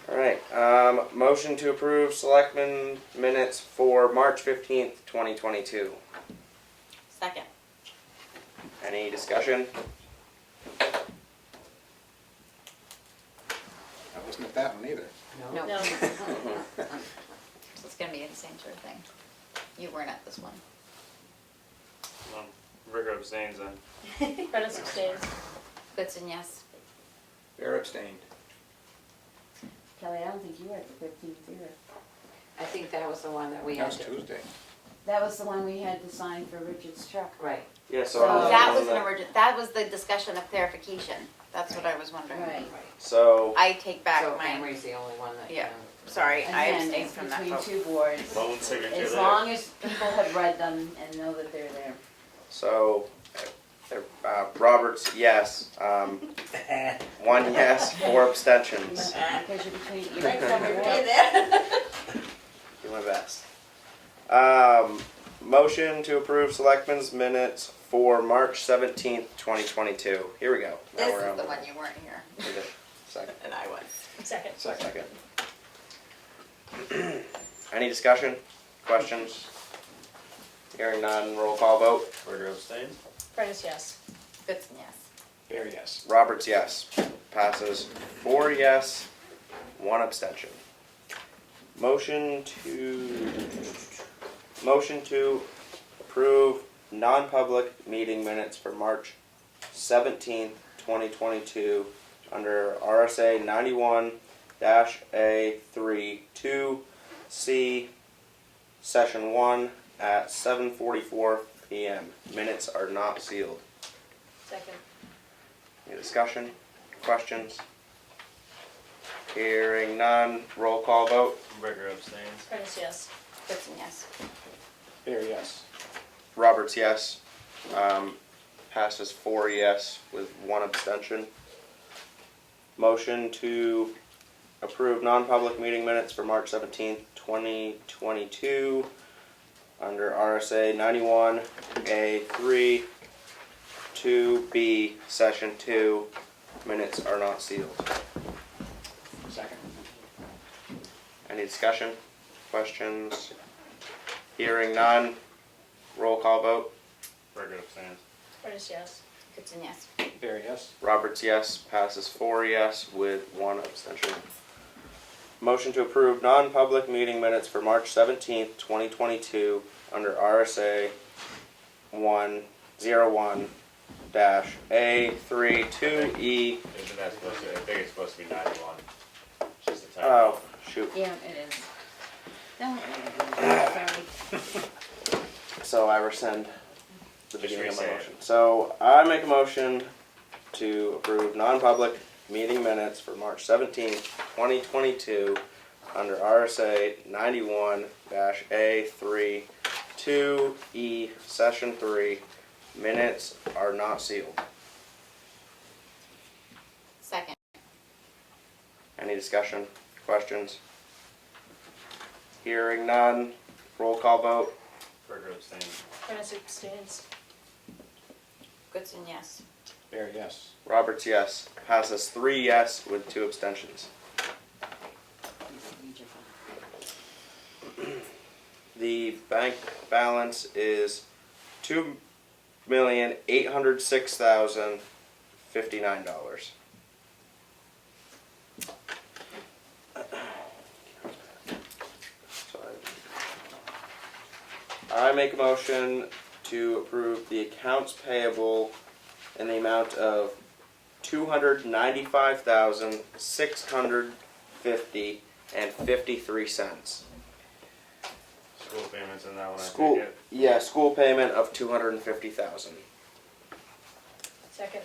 All right. Motion to approve Selectmen minutes for March 15th, 2022. Second. Any discussion? I wasn't at that one either. No. No. So it's gonna be the same sort of thing. You weren't at this one. Ricker abstains then. Prentice abstains. Goodson, yes. Bear abstained. Kelly, I don't think you were at the 15th either. I think that was the one that we That had was to. Tuesday. That was the one we had to sign for Richard's truck. Right. Yeah. So. So That was an emergent, that was the discussion of clarification. That's what I was wondering. Right. So. I take back So my, Henry's the only one that. Yeah. sorry, I Again, abstained it's from that between vote. 2 boards. Lone signature As there. long as people have read them and know that they're there. So. Roberts, yes. 1 yes, 4 abstentions. Because you're between, you're Right, between covered me boards. there. Do my best. Motion to approve Selectmen's minutes for March 17th, 2022. Here we go. Now This we're is on the one you weren't here, we did. Second. and I was. Second. Second. Any discussion? Questions? Hearing none, roll call vote. Ricker abstains? Prentice, yes. Goodson, yes. Bear yes. Roberts, yes. Passes 4 yes, 1 abstention. Motion to approve non-public meeting minutes for March 17th, 2022 under RSA 91-A3 2C Session 1 at 7:44 p.m. Minutes are not sealed. Second. Any discussion? Questions? Hearing none, roll call vote. Ricker abstains. Prentice, yes. Goodson, yes. Bear yes. Roberts, yes. Passes 4 yes with 1 abstention. Motion to approve non-public meeting minutes for March 17th, 2022 under RSA 91A3 2B Session 2. Minutes are not sealed. Second. Any discussion, questions? Hearing none, roll call vote. Burger abstains. Ernest, yes. Goodson, yes. Barry, yes. Roberts, yes. Passes 4 yes with 1 abstention. Motion to approve non-public meeting minutes for March 17th, 2022 under RSA 101-A32E. Isn't that supposed to, I think it's supposed to be 91. It's just a typo. Oh, shoot. Yeah, it is. Don't, sorry. So I rescind the Just beginning of my re-say it. motion. So I make a motion to approve non-public meeting minutes for March 17th, 2022 under RSA 91-A32E, Session 3. Minutes are not sealed. Second. Any discussion, questions? Hearing none, roll call vote. Burger abstains. Ernest abstains. Goodson, yes. Barry, yes. Roberts, yes. Passes 3 yes with 2 abstentions. The bank balance is $2,806,059. I make a motion to approve the accounts payable in the amount of $295,650.53. School payments in that one, I School, take it. yeah, school payment of $250,000. Second.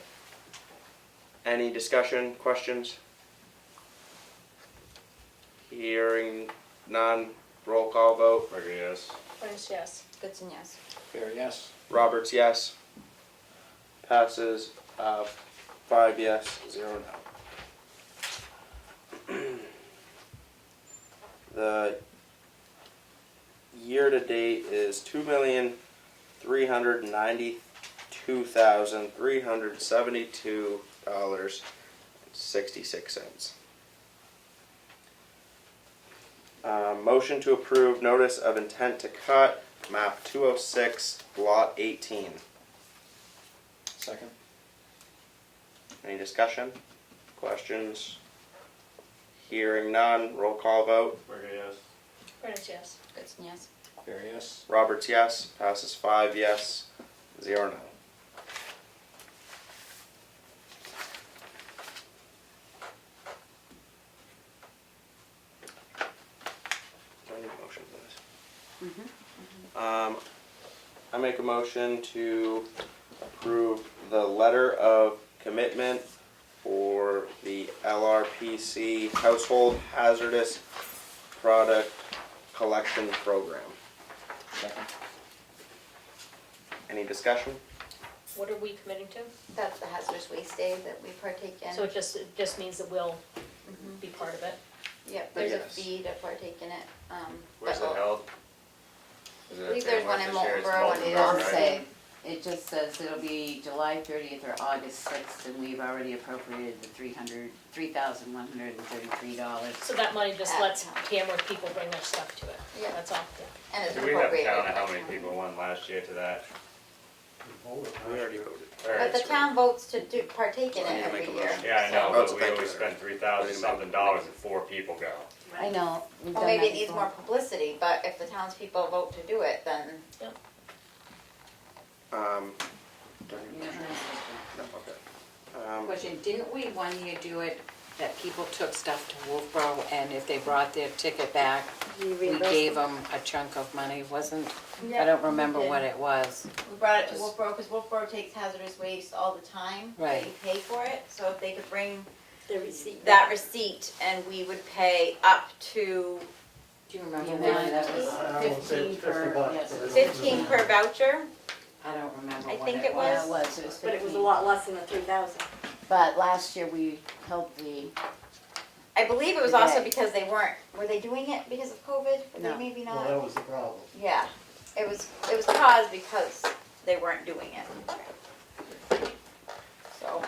Any discussion, questions? Hearing none, roll call vote. Burger, yes. Ernest, yes. Goodson, yes. Barry, yes. Roberts, yes. Passes 5 yes, 0 no. The year-to-date is $2,392,372.66. Motion to approve notice of intent to cut map 206, lot 18. Second. Any discussion? Questions? Hearing none, roll call vote. Burger, yes. Ernest, yes. Goodson, yes. Barry, yes. Roberts, yes. Passes 5 yes, 0 no. Do I need a motion for this? I make a motion to approve the letter of commitment for the Lrpc Household Hazardous Product Collection Program. Second. Any discussion? What are we committing to? That's the hazardous waste day that we partake in. So it just means that we'll be part of it. Yep, there's a Yes. fee to partake in it. Where's but it held? Is it I at believe there's one Tamworth in this year? It's Moultonborough and It it Moultonborough, doesn't right? say, it just says it'll be July 30th or August 6th, and we've already appropriated the $3,133. So that money just At lets town. Tamworth people bring their stuff to it. Yeah. That's all, yeah. And it's Do we have a appropriated. count of how by many town. people won last year to that? We already voted. But the town votes to partake in So I need it to make every a year. motion. Yeah, I know, Oh, but it's we back always there. spend $3,000 something dollars and 4 people go. I know. we've Well, done maybe that it needs before. more publicity, but if the townspeople vote to do it, then Do I need a Yeah, motion? Ernest No, okay. Question, didn't we one year do it that people took stuff to Wolfboro and if they brought their ticket back, we gave them a chunk of money, wasn't, I don't remember what it was. we brought it to Wolfboro, because Wolfboro takes hazardous waste all the time. Right. But you pay for it, so if they could bring The receipt. that receipt and we would pay up to Do you remember Yeah, what that it was was? I would say 15 it's per, 50 bucks, yes. but it 15 per voucher. I don't remember I what think it it was. Yeah, it was 15. But it was a lot less than the 3,000. But last year we held the, I believe it was also Okay. because they were they doing it because of COVID? Were No. they maybe Well, not? that was the problem. Yeah, it was caused because they weren't doing it. So,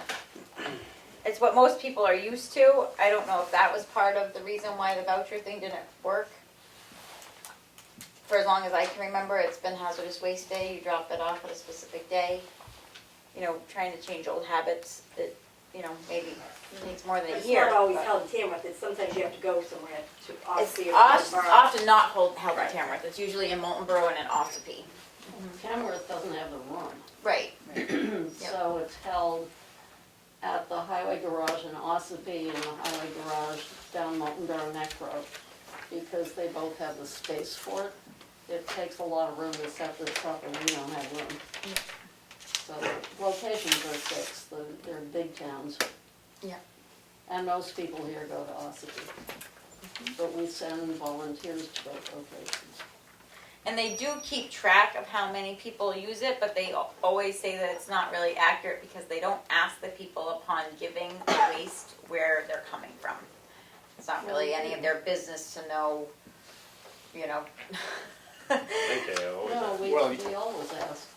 it's what most people are used to. I don't know if that was part of the reason why the voucher thing didn't work. For as long as I can remember, it's been Hazardous Waste Day, you drop it off at a specific day. You know, trying to change old habits, it, you know, maybe needs more than a It's year. not always but- held in Tamworth, it's sometimes you have to go somewhere to It's Ossipee or often not held in Right. Tamworth, it's usually in Molten Borough and in Ossipee. Tamworth doesn't have the room, Right. so it's held at the highway garage in Ossipee and the highway garage down Molten Borough Neck Road, because they both have the space for it. It takes a lot of room to set this up, and we don't have room. So the locations are fixed, they're big towns. Yeah. And most people here go to Ossipee. But we send volunteers to both locations. And they do keep track of how many people use it, but they always say that it's not really accurate because they don't ask the people upon giving the waste where they're coming from. It's not really any of their business to know, you know. I think they always. No, Well, we always ask.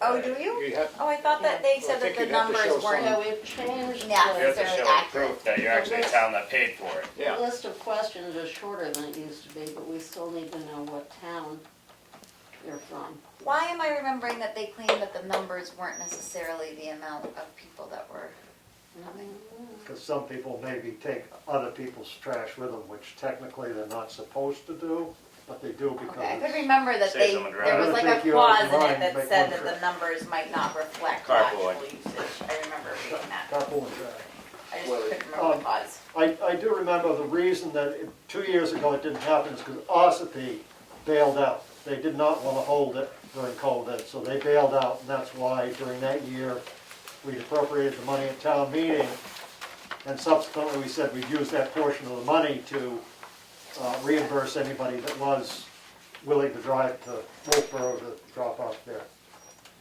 Oh, do you? You have, Oh, I thought that they Well, said I that think the you'd have to numbers show weren't. Yeah, we've changed Yeah. You have to Very show accurate. proof that you're actually a town that paid for it. The yeah, list of questions is shorter than it used to be, but we still need to know what town you're from. Why am I remembering that they claimed that the numbers weren't necessarily the amount of people that were coming? Because some people maybe take other people's trash with them, which technically they're not supposed to do, but they do because Okay, I could it's remember that Saves they, them a there was drive. like a Take yours clause and in mine, it that make said one that the trip. numbers might not reflect Carpool. actual usage. I remember reading that. carpool and trash. I just Well, couldn't remember the clause. I do remember the reason that 2 years ago it didn't happen is because Ossipee bailed out. They did not want to hold it during COVID, so they bailed out, and that's why during that year, we appropriated the money at town meeting, and subsequently we said we'd use that portion of the money to reimburse anybody that was willing to drive to Wolfboro to drop off their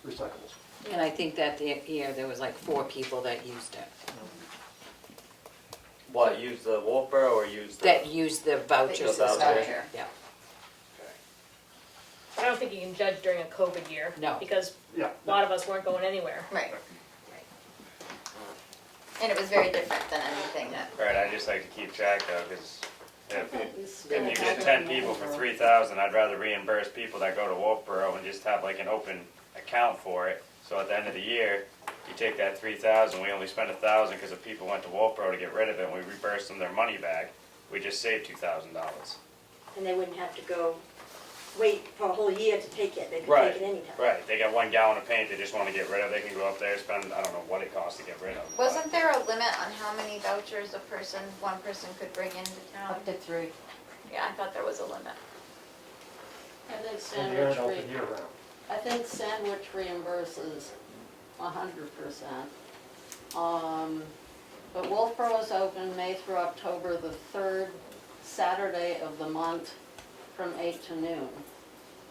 recyclables. And I think that year there was like 4 people that used it, What, use the Wolfboro or use the? that used the voucher The system. voucher. Yeah. I don't think you can judge during a COVID year. No. Because Yeah. a lot of us weren't going anywhere. Right. And it was very different than anything that, Right, I just like to keep track of, because if We still you have get it 10 in people for Wolfboro. 3,000, I'd rather reimburse people that go to Wolfboro and just have like an open account for it. So at the end of the year, you take that 3,000, we only spent 1,000 because the people went to Wolfboro to get rid of it, and we reimbursed them their money back. We just saved $2,000. And they wouldn't have to go wait for a whole year to take it, they could Right, take it anytime. right. They got 1 gallon of paint they just want to get rid of. They can go up there, spend, I don't know what it costs to get rid of. but- wasn't there a limit on how many vouchers one person could bring into town? Up to 3. Yeah, I thought there was a limit. I think And you're Sandwich, an open year round. I think Sandwich reimburses 100%. But Wolfboro is open May through October, the 3rd Saturday of the month from 8 to noon.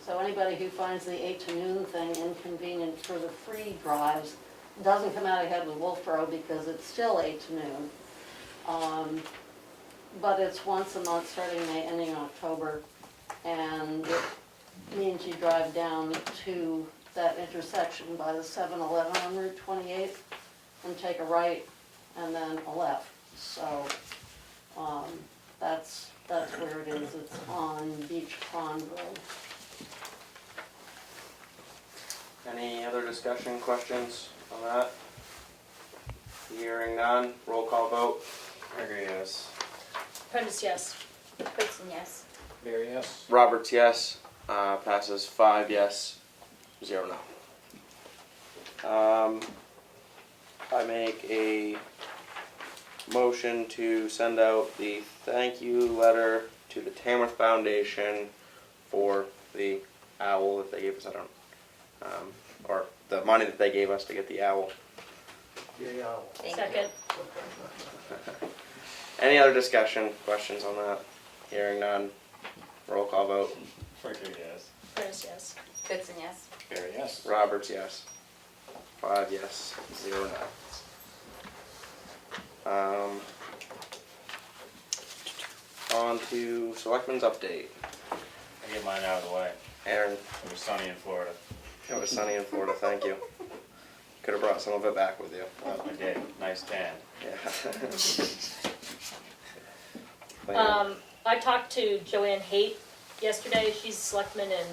So anybody who finds the 8 to noon thing inconvenient for the free drives doesn't come out ahead with Wolfboro because it's still 8 to noon. But it's once a month starting May, ending October, and it means you drive down to that intersection by the 7-Eleven on Route 28 and take a right and then a left. So that's where it is. It's on Beach Pond Road. Any other discussion, questions on that? Hearing none, roll call vote. Gregory, yes. Prentice, yes. Whitson, yes. Barry, yes. Roberts, yes. Passes 5 yes, 0 no. I make a motion to send out the thank you letter to the Tamworth Foundation for the owl that they gave us. I don't, or the money that they gave us to get the owl. Yeah. Thank Second. Any other discussion, questions on that? Hearing none, roll call vote. Gregory, yes. Prentice, yes. you. Whitson, yes. Barry, yes. Roberts, yes. 5 yes, 0 no. On to Selectmen's update. I get mine out of the way. Aaron, It was sunny in Florida. it was sunny in Florida, thank you. Could have brought some of it back with you. I did, nice tan. Yeah. But yeah. I talked to Joanne Haight yesterday. She's a selectman in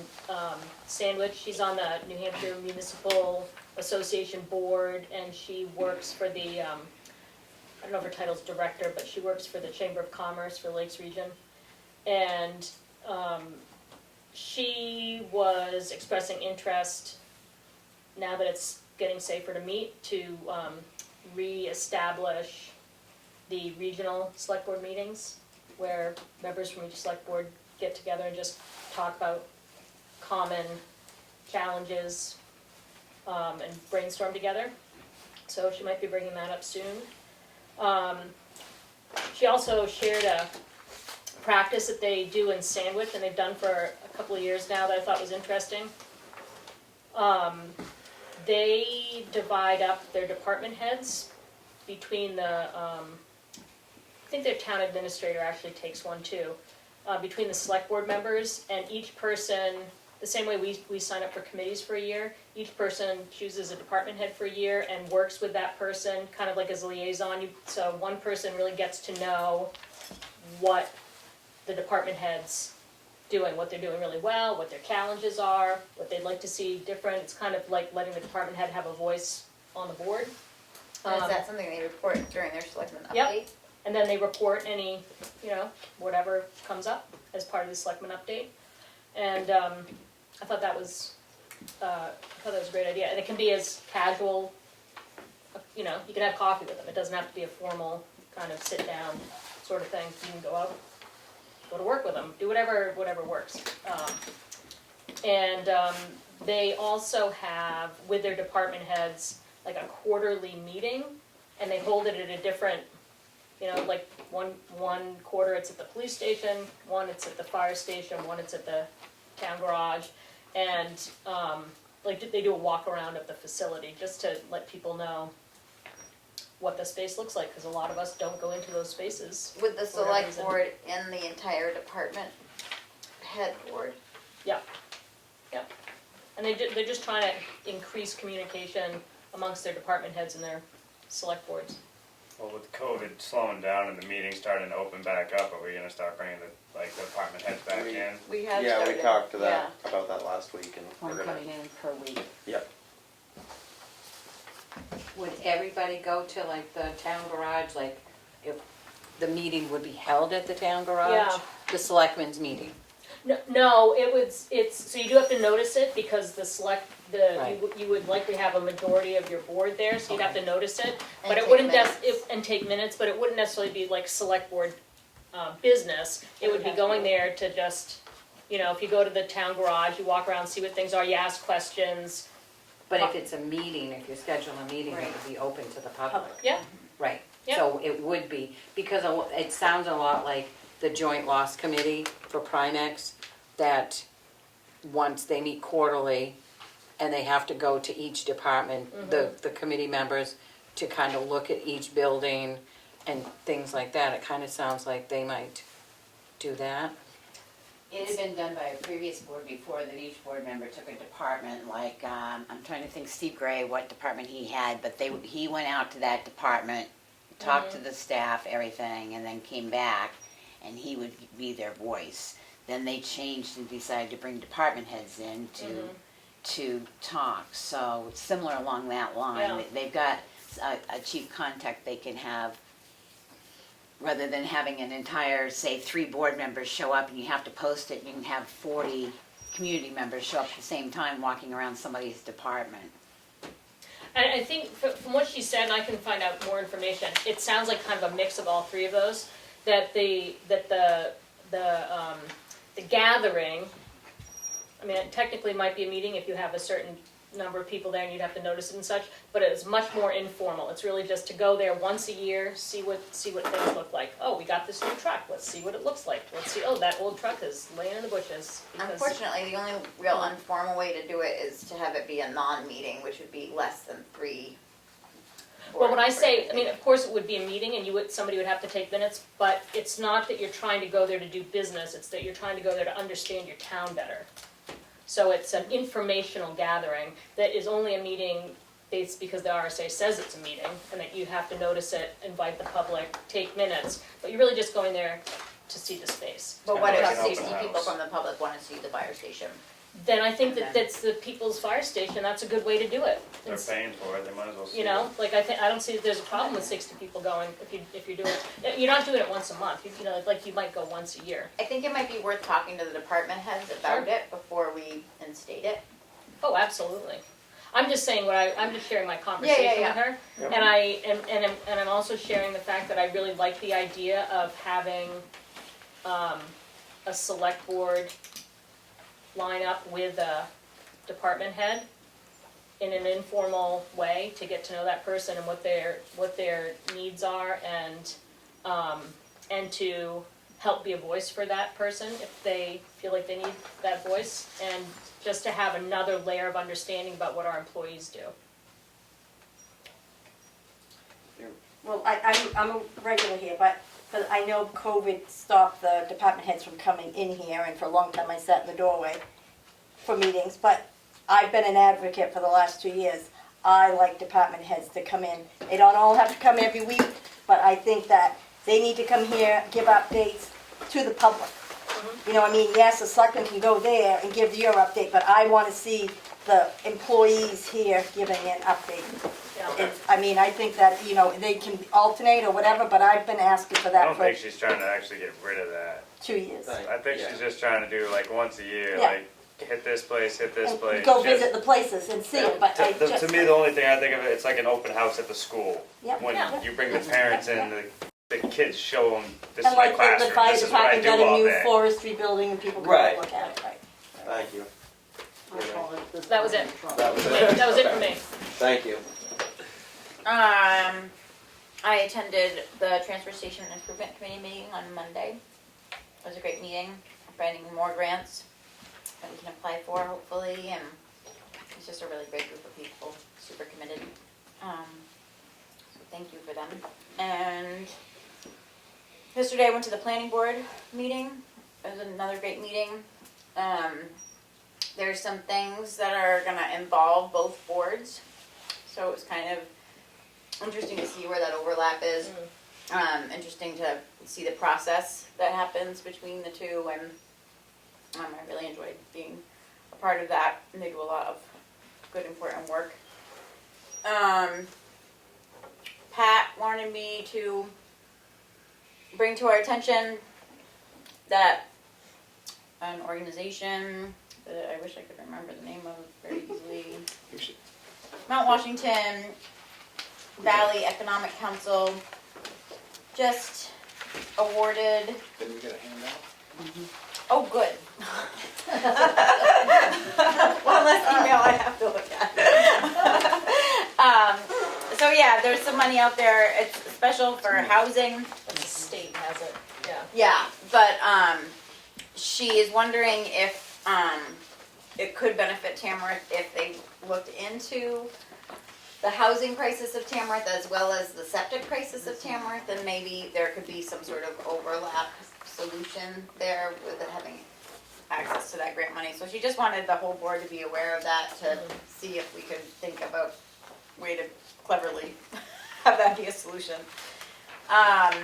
Sandwich. She's on the New Hampshire Municipal Association Board, and she works for the, I don't know if her title's director, but she works for the Chamber of Commerce for Lakes Region. And she was expressing interest, now that it's getting safer to meet, to re-establish the regional select board meetings, where members from each select board get together and just talk about common challenges and brainstorm together. So she might be bringing that up soon. She also shared a practice that they do in Sandwich, and they've done for a couple of years now, that I thought was interesting. They divide up their department heads between the, I think their town administrator actually takes one too, between the select board members, and each person, the same way we sign up for committees for a year, each person chooses a department head for a year and works with that person, kind of like as a liaison. So one person really gets to know what the department head's doing, what they're doing really well, what their challenges are, what they'd like to see different. It's kind of like letting the department head have a voice on the board. And is that something they report during their selectmen update? Yep. And then they report any, whatever comes up as part of the selectmen update. And I thought that was a great idea. And it can be as casual, you can have coffee with them. It doesn't have to be a formal kind of sit down sort of thing. You can go out, go to work with them, do whatever works. And they also have, with their department heads, like a quarterly meeting, and they hold it at a different, like one quarter it's at the police station, one it's at the fire station, one it's at the town garage, and like they do a walk around of the facility just to let people know what the space looks like, because a lot of us don't go into those spaces. With the for whatever select reason. board and the entire department head board. Yep. And they're just trying to increase communication amongst their department heads and their select boards. Well, with COVID slowing down and the meetings starting to open back up, are we gonna start bringing the department heads back in? We have Yeah, we started, talked yeah. about that last week, and One we're gonna. coming in per week. Yep. Would everybody go to like the town garage, like if the meeting would be held at the town garage? Yeah. The selectmen's meeting? No, so you do have to notice it, because Right. you would likely have a majority of your board there, so you'd have to notice it. But And it take wouldn't minutes. and take minutes, but it wouldn't necessarily be like select board business. It would be going there to just, if you go to the town garage, you walk around, see what things are, you ask questions. But if it's a meeting, if you schedule a meeting, it would be open to the public. Yeah, Right. Yeah. So it would be, because it sounds a lot like the Joint Loss Committee for Primex, that once they meet quarterly, and they have to go to each department, the committee members, to kind of look at each building and things like that. It kind of sounds like they might do that. It had been done by a previous board before, that each board member took a department, like, I'm trying to think Steve Gray, what department he had, but he went out to that department, talked to the staff, everything, and then came back, and he would be their voice. Then they changed and decided to bring department heads in to talk, so it's similar along that line. Yeah. They've got a chief contact they can have, rather than having an entire, say, 3 board members show up and you have to post it, you can have 40 community members show up at the same time walking around somebody's department. and I think from what she said, and I can find out more information, it sounds like kind of a mix of all 3 of those, that the gathering, I mean, it technically might be a meeting if you have a certain number of people there and you'd have to notice it and such, but it's much more informal. It's really just to go there once a year, see what things look like. Oh, we got this new truck, let's see what it looks like. Let's see, oh, that old truck is laying in the bushes. because- Unfortunately, the only real informal way to do it is to have it be a non-meeting, which would be less than 3. Well, when I say, I mean, of course it would be a meeting and somebody would have to take minutes, but it's not that you're trying to go there to do business, it's that you're trying to go there to understand your town better. So it's an informational gathering that is only a meeting it's because the RSA says it's a meeting, and that you have to notice it, invite the public, take minutes, but you're really just going there to see the space. But what if Like an open 60 people house. from the public wanna see the fire station? Then I think that Okay. that's the people's fire station, that's a good way to do it. They're paying for it, they might as well see You know, it. like I don't see that there's a problem with 60 people going if you're doing, you're not doing it once a month, you know, like you might go once a year. I think it might be worth talking to the department heads about Sure. it before we instate it. Oh, absolutely. I'm just saying I'm just sharing my conversation with her. Yep. And I'm also sharing the fact that I really like the idea of having, a select board line up with a department head in an informal way to get to know that person and what their needs are and to help be a voice for that person if they feel like they need that voice, and just to have another layer of understanding about what our employees do. Well, I'm a regular here, but I know COVID stopped the department heads from coming in here, and for a long time I sat in the doorway for meetings, but I've been an advocate for the last 2 years. I like department heads to come in. They don't all have to come every week, but I think that they need to come here, give updates to the public. You know, I mean, yes, the selectmen can go there and give your update, but I want to see the employees here giving an update. I mean, I think that, you know, they can alternate or whatever, but I've been asking for I that don't for think she's trying to actually get rid of that. 2 years. I think she's just trying to do like once a year, Yeah. like hit this place, hit this And place. go just- visit the places and see it, but I just. To me, the only thing I think of it, it's like an open house at the school. Yep. When Yeah. you bring the parents in, the kids show them, this And is my like the classroom, fire this is what I department do got a all new day. forestry building and people come Right. and look at it, right? Thank you. That was it. That was it. That was it for me. Thank you. I attended the Transfer Station Improvement Committee meeting on Monday. It was a great meeting, finding more grants that we can apply for hopefully, and it's just a really great group of people, super committed. So thank you for them. And yesterday I went to the planning board meeting. It was another great meeting. There's some things that are gonna involve both boards, so it was kind of interesting to see where that overlap is. Interesting to see the process that happens between the two, and I really enjoyed being a part of that, and they do a lot of good, important work. Pat wanted me to bring to our attention that an organization that I wish I could remember the name of very easily, Mount Washington Valley Economic Council just awarded. Didn't we get a handout? Oh, good. One less email I have to look at. So yeah, there's some money out there. It's special for housing. The state has it, yeah. Yeah, but she is wondering if it could benefit Tamworth if they looked into the housing crisis of Tamworth as well as the septic crisis of Tamworth, and maybe there could be some sort of overlap solution there with it having access to that grant money. So she just wanted the whole board to be aware of that, to see if we could think about a way to cleverly have that be a solution. And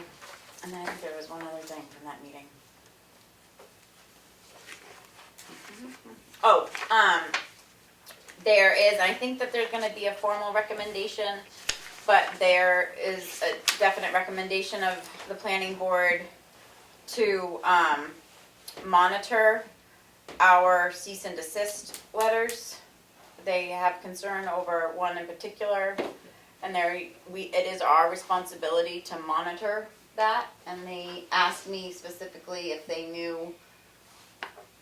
then I think there was one other thing from that meeting. Oh, there is, I think that there's gonna be a formal recommendation, but there is a definite recommendation of the planning board to, monitor our cease and desist letters. They have concern over one in particular, and it is our responsibility to monitor that, and they asked me specifically if they knew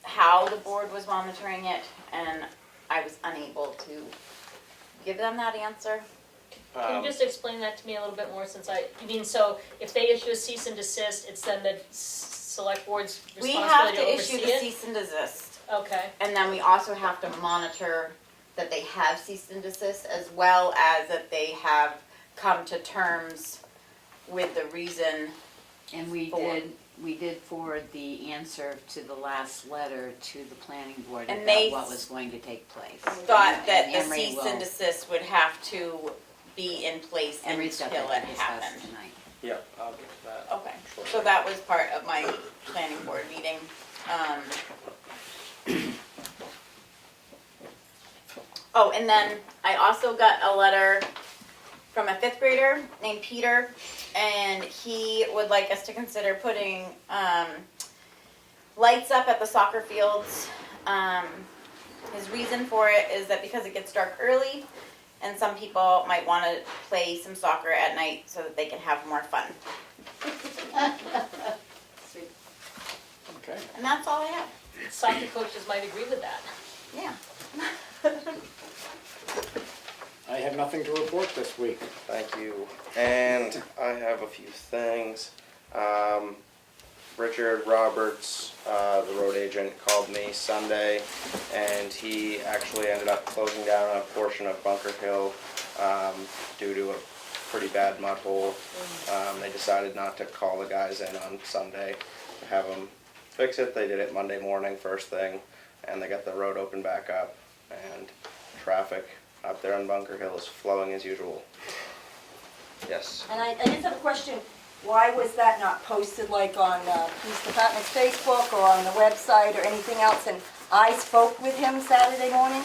how the board was monitoring it, and I was unable to give them that answer. Can you just explain that to me a little bit more, since so if they issue a cease and desist, it's then the select board's We have responsibility to to issue oversee the it? cease and desist, Okay, and then we also have to monitor that they have ceased and desist, as well as that they have come to terms with the reason. And we For- did we did forward the answer to the last letter to the planning board And about they what was going to take place. Thought that And the Emery cease and will- desist would have to be in place Emery's got until that it to discuss happened. tonight. Yeah, I'll get to that. Okay, shortly. so that was part of my planning board meeting. Oh, and then I also got a letter from a 5th grader named Peter, and he would like us to consider putting lights up at the soccer fields. His reason for it is that because it gets dark early, and some people might want to play some soccer at night so that they can have more fun. Sweet. Okay. And that's all I have. Soccer coaches might agree with that. Yeah. I have nothing to report this week. Thank you. And I have a few things. Richard Roberts, the road agent, called me Sunday, and he actually ended up closing down a portion of Bunker Hill due to a pretty bad mud hole. They decided not to call the guys in on Sunday to have them fix it. They did it Monday morning, first thing, and they got the road open back up, and traffic up there on Bunker Hill is flowing as usual. Yes. And I just have a question, why was that not posted like on police department's Facebook or on the website or anything else? And I spoke with him Saturday morning,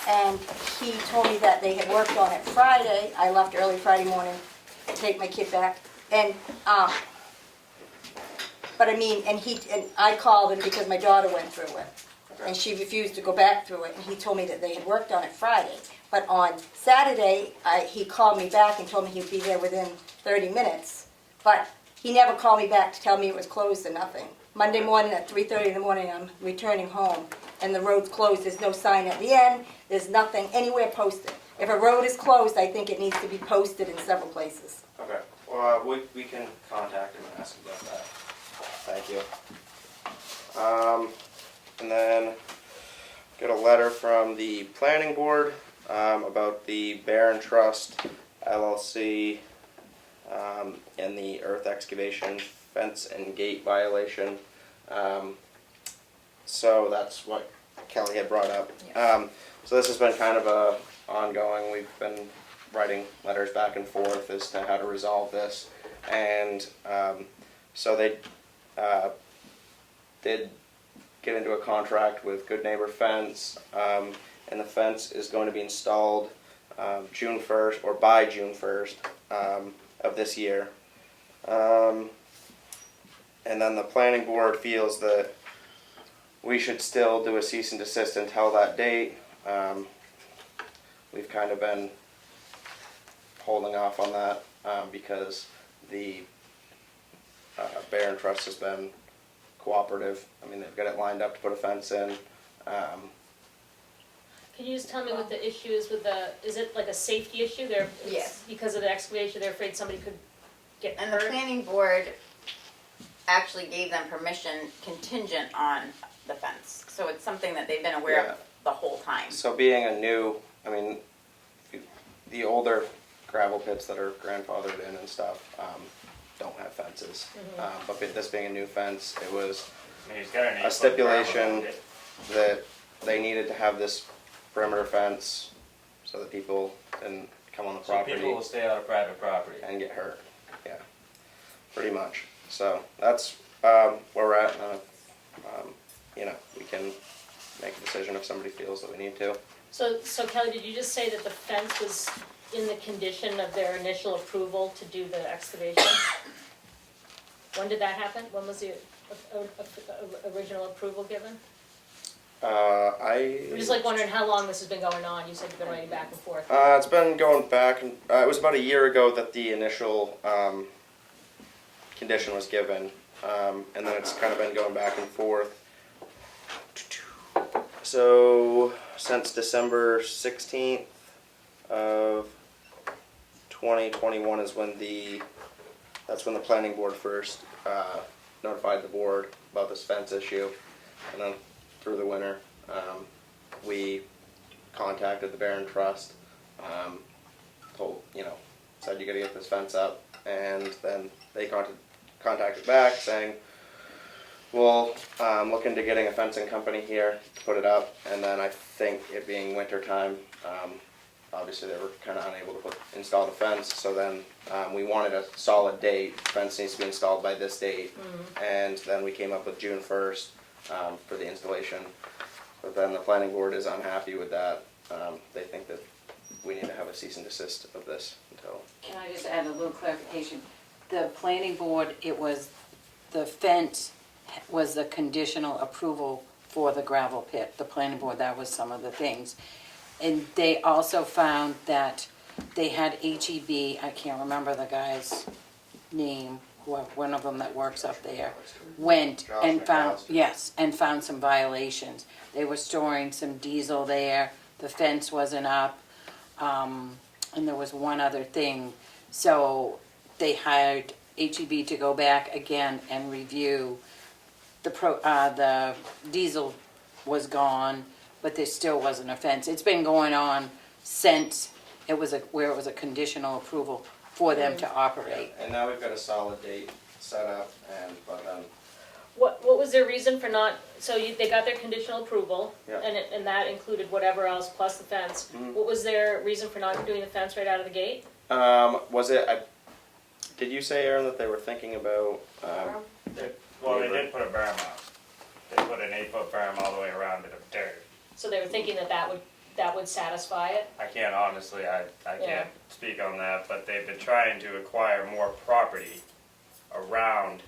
and he told me that they had worked on it Friday. I left early Friday morning to take my kid back, and but I mean, and I called him because my daughter went through it, and she refused to go back through it, and he told me that they had worked on it Friday. But on Saturday, he called me back and told me he'd be there within 30 minutes. But he never called me back to tell me it was closed or nothing. Monday morning at 3:30 in the morning, I'm returning home, and the road's closed. There's no sign at the end. There's nothing anywhere posted. If a road is closed, I think it needs to be posted in several places. Okay. Well, we can contact him and ask him about that. Thank you. And then get a letter from the planning board about the Barron Trust LLC and the earth excavation fence and gate violation. So that's what Kelly had brought up. So this has been kind of ongoing. We've been writing letters back and forth as to how to resolve this, and so they did get into a contract with Good Neighbor Fence, and the fence is going to be installed June 1st or by June 1st of this year. And then the planning board feels that we should still do a cease and desist until that date. We've kind of been holding off on that because the Barron Trust has been cooperative. I mean, they've got it lined up to put a fence in. Can you just tell me what the issue is with is it like a safety issue? Yes. Because of the excavation, they're afraid somebody could get And the hurt? planning board actually gave them permission contingent on the fence. So it's something that they've been aware Yeah. of the whole time. So being a new, I mean, the older gravel pits that are grandfathered in and stuff don't have fences. But this being a new fence, it was I mean, he's got an a 8-foot stipulation gravel road. that they needed to have this perimeter fence so that people didn't come on the So property people will stay out of private property. and get hurt. Yeah, pretty much. So that's where we're at. You know, we can make a decision if somebody feels that we need to. So Kelly, did you just say that the fence was in the condition of their initial approval to do the excavation? When did that happen? When was the original approval given? I'm just like wondering how long this has been going on. You said you've been writing back and forth. It's been going back, and it was about a year ago that the initial condition was given, and then it's kind of been going back and forth. So since December 16th of 2021 is when that's when the planning board first notified the board about this fence issue, and then through the winter we contacted the Barron Trust, said you got to get this fence up, and then they contacted back saying we'll look into getting a fencing company here to put it up, and then I think it being winter time, obviously they were kind of unable to install the fence. So then we wanted a solid date. Fence needs to be installed by this date, and then we came up with June 1st for the installation. But then the planning board is unhappy with that. They think that we need to have a cease and desist of this until. Can I just add a little clarification? The planning board, the fence was the conditional approval for the gravel pit. The planning board, that was some of the things. And they also found that they had HEB, I can't remember the guy's name, one of them that works up there, went and found, yes, and found some violations. They were storing some diesel there, the fence wasn't up, and there was one other thing. So they hired HEB to go back again and review. The diesel was gone, but there still wasn't a fence. It's been going on since where it was a conditional approval for them to operate. And now we've got a solid date set up, but What was their reason for not, they got their conditional approval, Yeah. and that included whatever else plus the fence. What was their reason for not doing the fence right out of the gate? was it? Did you say, Aaron, that they were thinking about? Well, they did put a berm out. They put an 8-foot berm all the way around it of dirt. So they were thinking that would satisfy it? I can't honestly, I Yeah. can't speak on that, but they've been trying to acquire more property around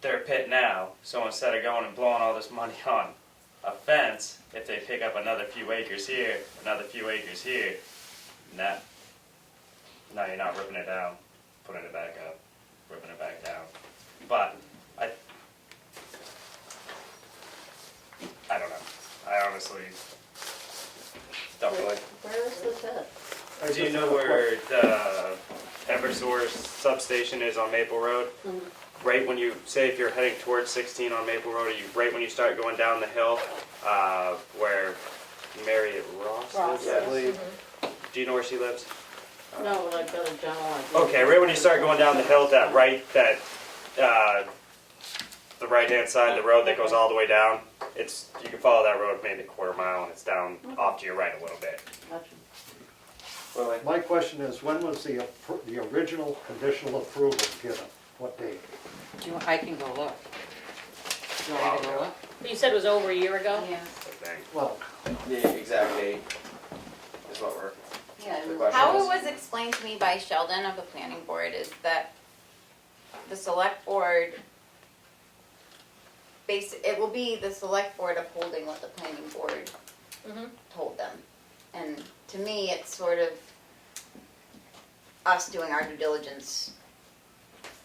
their pit now. So instead of going and blowing all this money on a fence, if they pick up another few acres here, another few acres here, now you're not ripping it down, putting it back up, ripping it back down. But I don't know. I honestly don't really. Where is the pit? Do you know where the Eversource substation is on Maple Road? Right when you, say if you're heading towards 16 on Maple Road, right when you start going down the hill, where Marriott Ross lives, I believe. Do you know where she lives? No, like Billy Joe. Okay, right when you start going down the hill, the right-hand side of the road that goes all the way down, you can follow that road maybe a quarter mile, and it's down off to your right a little bit. My question is, when was the original conditional approval given? What date? I can go look. Do you want me to go look? You said it was over a year ago? Yeah. I think. Well, The exact date is what we're. Yeah, The question How is- it was explained to me by Sheldon of the planning board is that the select board, it will be the select board upholding what the planning board told them. And to me, it's sort of us doing our due diligence,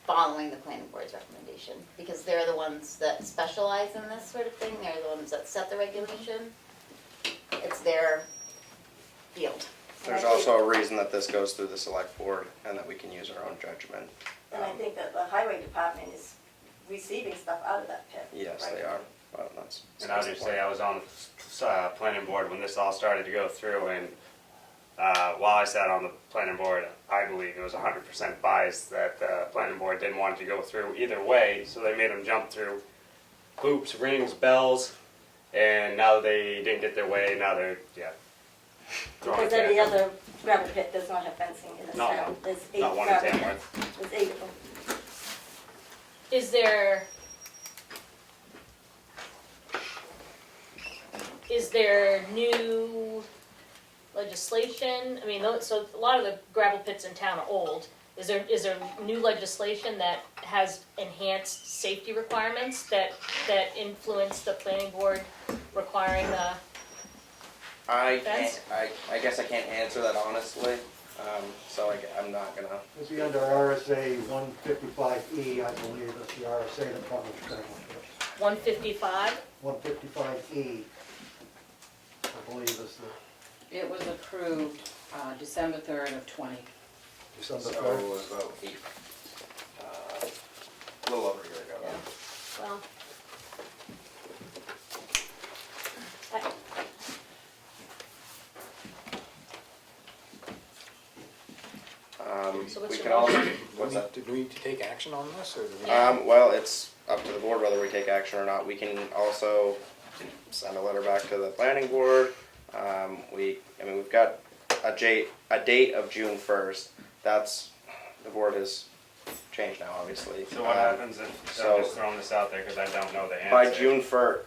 following the planning board's recommendation, because they're the ones that specialize in this sort of thing, they're the ones that set the regulation. It's their field. There's also a reason that this goes through the select board and that we can use our own judgment. And I think that the highway department is receiving stuff out of that pit. Yes, right? they are. Well, that's. And I'll just say, I was on the planning board when this all started to go through, and while I sat on the planning board, I believe it was 100% biased that the planning board didn't want it to go through either way, so they made them jump through hoops, rings, bells, and now they didn't get their way, now they're, throwing Because it every back. other gravel pit does not have fencing in this Not town. one. There's 8 Not one in gravel pits. Tamworth. There's 8 of them. Is there new legislation? I mean, so a lot of the gravel pits in town are old. Is there new legislation that has enhanced safety requirements that influence the planning board requiring the I fence? can't, I guess I can't answer that honestly, so I'm not gonna. it'd be under RSA 155E, I believe, that's the RSA that covers that one. 155? 155E, I believe is the It was approved December 3rd of 20. December So it 3rd. was about 8, a little over a year ago. Well, Um, So what's we your can also, motion? what's that? Do we we need to take action on this, or do we? Well, it's up to the board whether we take action or not. We can also send a letter back to the planning board. We've got a date of June 1st. That's, the board has changed now, obviously. So what happens if, I'm just throwing this out there because I don't know the answer. By June 1st,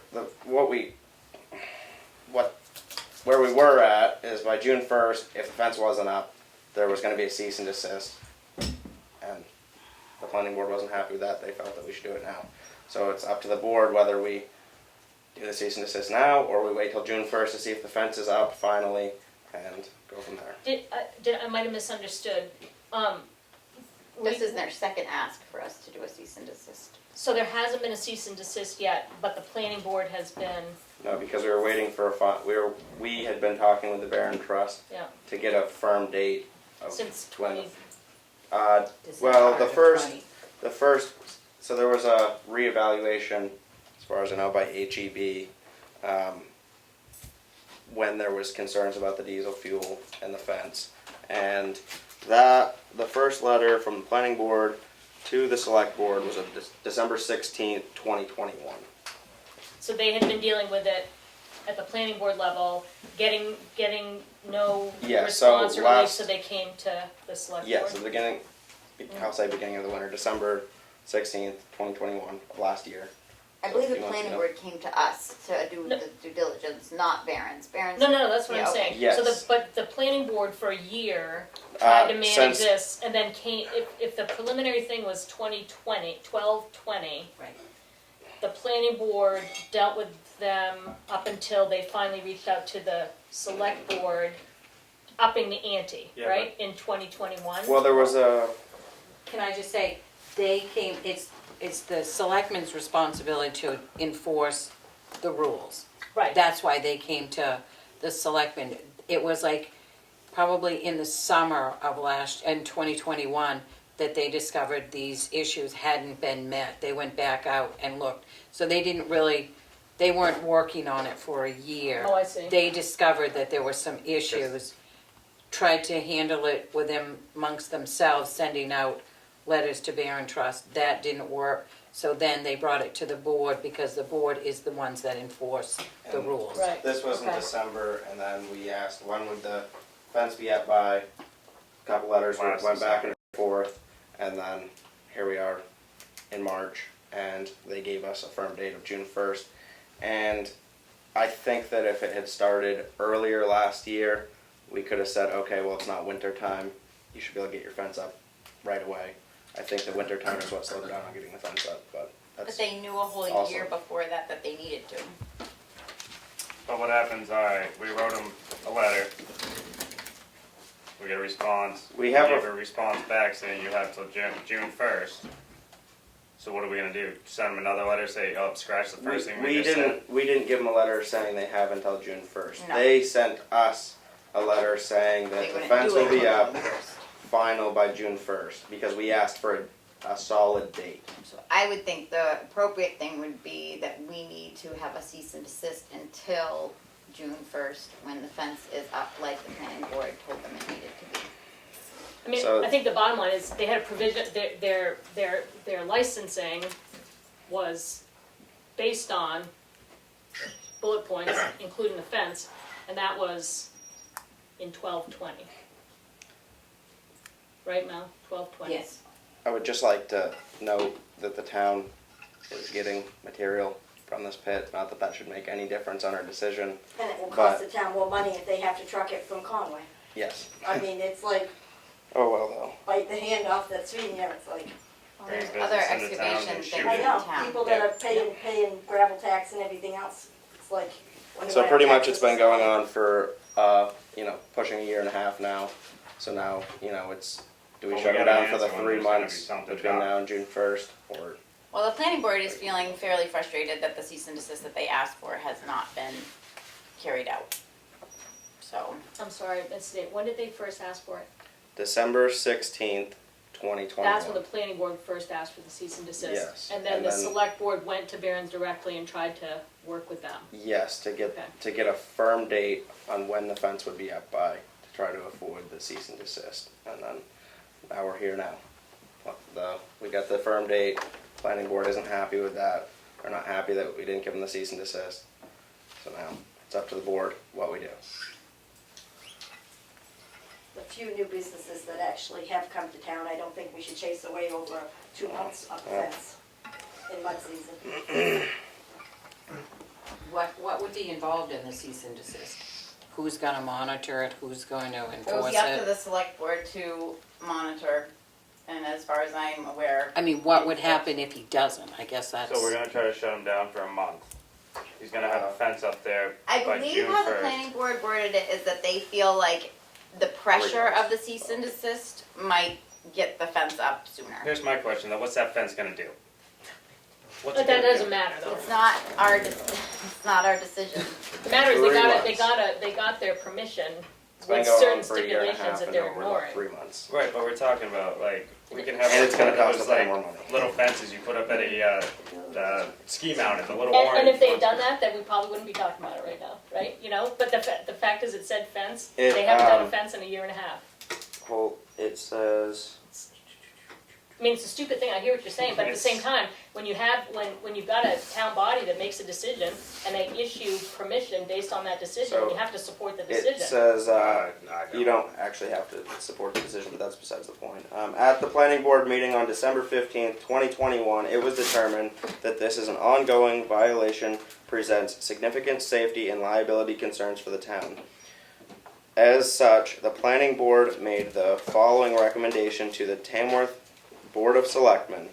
where we were at is by June 1st, if the fence wasn't up, there was going to be a cease and desist. And the planning board wasn't happy with that. They felt that we should do it now. So it's up to the board whether we do the cease and desist now or we wait till June 1st to see if the fence is up finally and go from there. I might have misunderstood. This is their second ask for us to do a cease and desist. So there hasn't been a cease and desist yet, but the planning board has been, No, because we were waiting for we had been talking with the Barron Trust yeah, to get a firm date of since when. 20, Well, the December first, so there was a reevaluation, as far as I know, by HEB, when there was concerns about the diesel fuel and the fence. And the first letter from the planning board to the select board was of December 16th, 2021. so they had been dealing with it at the planning board level, getting no Yeah, so response or relief, last- so they came to the select board. Yes, the beginning, I'll say beginning of the winter, December 16th, 2021 of last year. I believe the Few months planning ago. board came to us to do No. the due diligence, not Barron's. Barron's. No, that's what Yeah, I'm okay. saying. Yes. So but the planning board for a year tried to manage since- this, and then if the preliminary thing was 2020, 12/20, Right. the planning board dealt with them up until they finally reached out to the select board, upping the ante, Yeah, right, in 2021? Well, there was a, Can I just say, they came, it's the selectmen's responsibility to enforce the rules. Right. That's why they came to the selectmen. It was like probably in the summer of in 2021, that they discovered these issues hadn't been met. They went back out and looked. So they weren't working on it for a year. Oh, I see. They discovered that there were some issues, tried to handle it with them amongst themselves, sending out letters to Barron Trust. That didn't work. So then they brought it to the board because the board is the ones that enforce the And- rules. Right. this was in Okay. December, and then we asked when would the fence be up by. A couple letters Last went back and December. forth, and then here we are in March, and they gave us a firm date of June 1st. And I think that if it had started earlier last year, we could have said, okay, well, it's not winter time, you should be able to get your fence up right away. I think the winter time is what slowed down on getting the fence up, but But that's, they knew a whole Awesome. year before that they needed to. But what happens, alright, we wrote them a letter. We get a response. We have gave a- a response back saying you have till June 1st. So what are we gonna do? Send them another letter, say, oh, scratch the first thing we just said? we didn't give them a letter saying they have until June 1st. No. They sent us a letter saying that They the wouldn't fence do it will be till up June 1st. final by June 1st, because we asked for a solid date. So I would think the appropriate thing would be that we need to have a cease and desist until June 1st, when the fence is up, like the planning board told them it needed to be. I mean, So- I think the bottom line is they had a provision, their licensing was based on bullet points, including the fence, and that was in 12/20. Right, Mel? 12/20? Yes. I would just like to note that the town is getting material from this pit, not that that should make any difference on our decision. And it will But- cost the town more money if they have to truck it from Conway. Yes. I mean, it's like, Oh, well, though. bite the hand off that's feeding you, it's like, Well, Bring there's business other into town and excavation shoot things I in it. know, town. people that are paying gravel tax and everything else, it's like. when do So I pretty have much it's taxes? been going on for, pushing a year and a half now. So now, it's, do we Well, we shut it gotta down for the answer when 3 there's gonna be months something between done. now and June 1st, or? Well, the planning board is feeling fairly frustrated that the cease and desist that they asked for has not been carried out. So, I'm sorry, let's see, when did they first ask for it? December 16th, 2021. That's when the planning board first asked for the cease and desist. Yes, And then and the then- select board went to Barron's directly and tried to work with them. Yes, to Okay. get a firm date on when the fence would be up by, to try to avoid the cease and desist. And then, now we're here now. we got the firm date, planning board isn't happy with that, or not happy that we didn't give them the cease and desist. So now, it's up to the board what we do. The few new businesses that actually have come to town, I don't think we should chase away over 2 months of fence in mud season. What would be involved in the cease and desist? Who's gonna monitor it, who's going to It would enforce be up to it? the select board to monitor, and as far as I'm aware. I mean, what would happen if he doesn't? I guess that's. So we're gonna try to shut him down for a month. He's gonna have a fence up there I by believe June how the 1st. planning board worded it is that they feel like the pressure of the cease and desist might get the fence up sooner. Here's my question though, what's that fence gonna do? What's But it that gonna doesn't do? matter though. It's not our, it's not our decision. The matter is, 3 they got their permission It's been with going certain on for a year and a half stipulations that and they're now we're about ignoring. 3 months. Right, but we're talking about like, we can have And it's gonna cost those, us way like, more money. little fences you put up at a, ski mounted, the little And orange if they had ones. done that, then we probably wouldn't be talking about it right now, right? You know, but the fact is it said fence, It, they haven't done a fence in a year and a half. Well, it says, I mean, it's a stupid thing, I hear what you're saying, but at the same time, when you've got a town body that makes a decision and they issue permission based on that decision, So, you have to support the it decision. says, you don't actually have to support the decision, but that's besides the point. At the planning board meeting on December 15th, 2021, it was determined that this is an ongoing violation, presents significant safety and liability concerns for the town. As such, the planning board made the following recommendation to the Tamworth Board of Selectmen: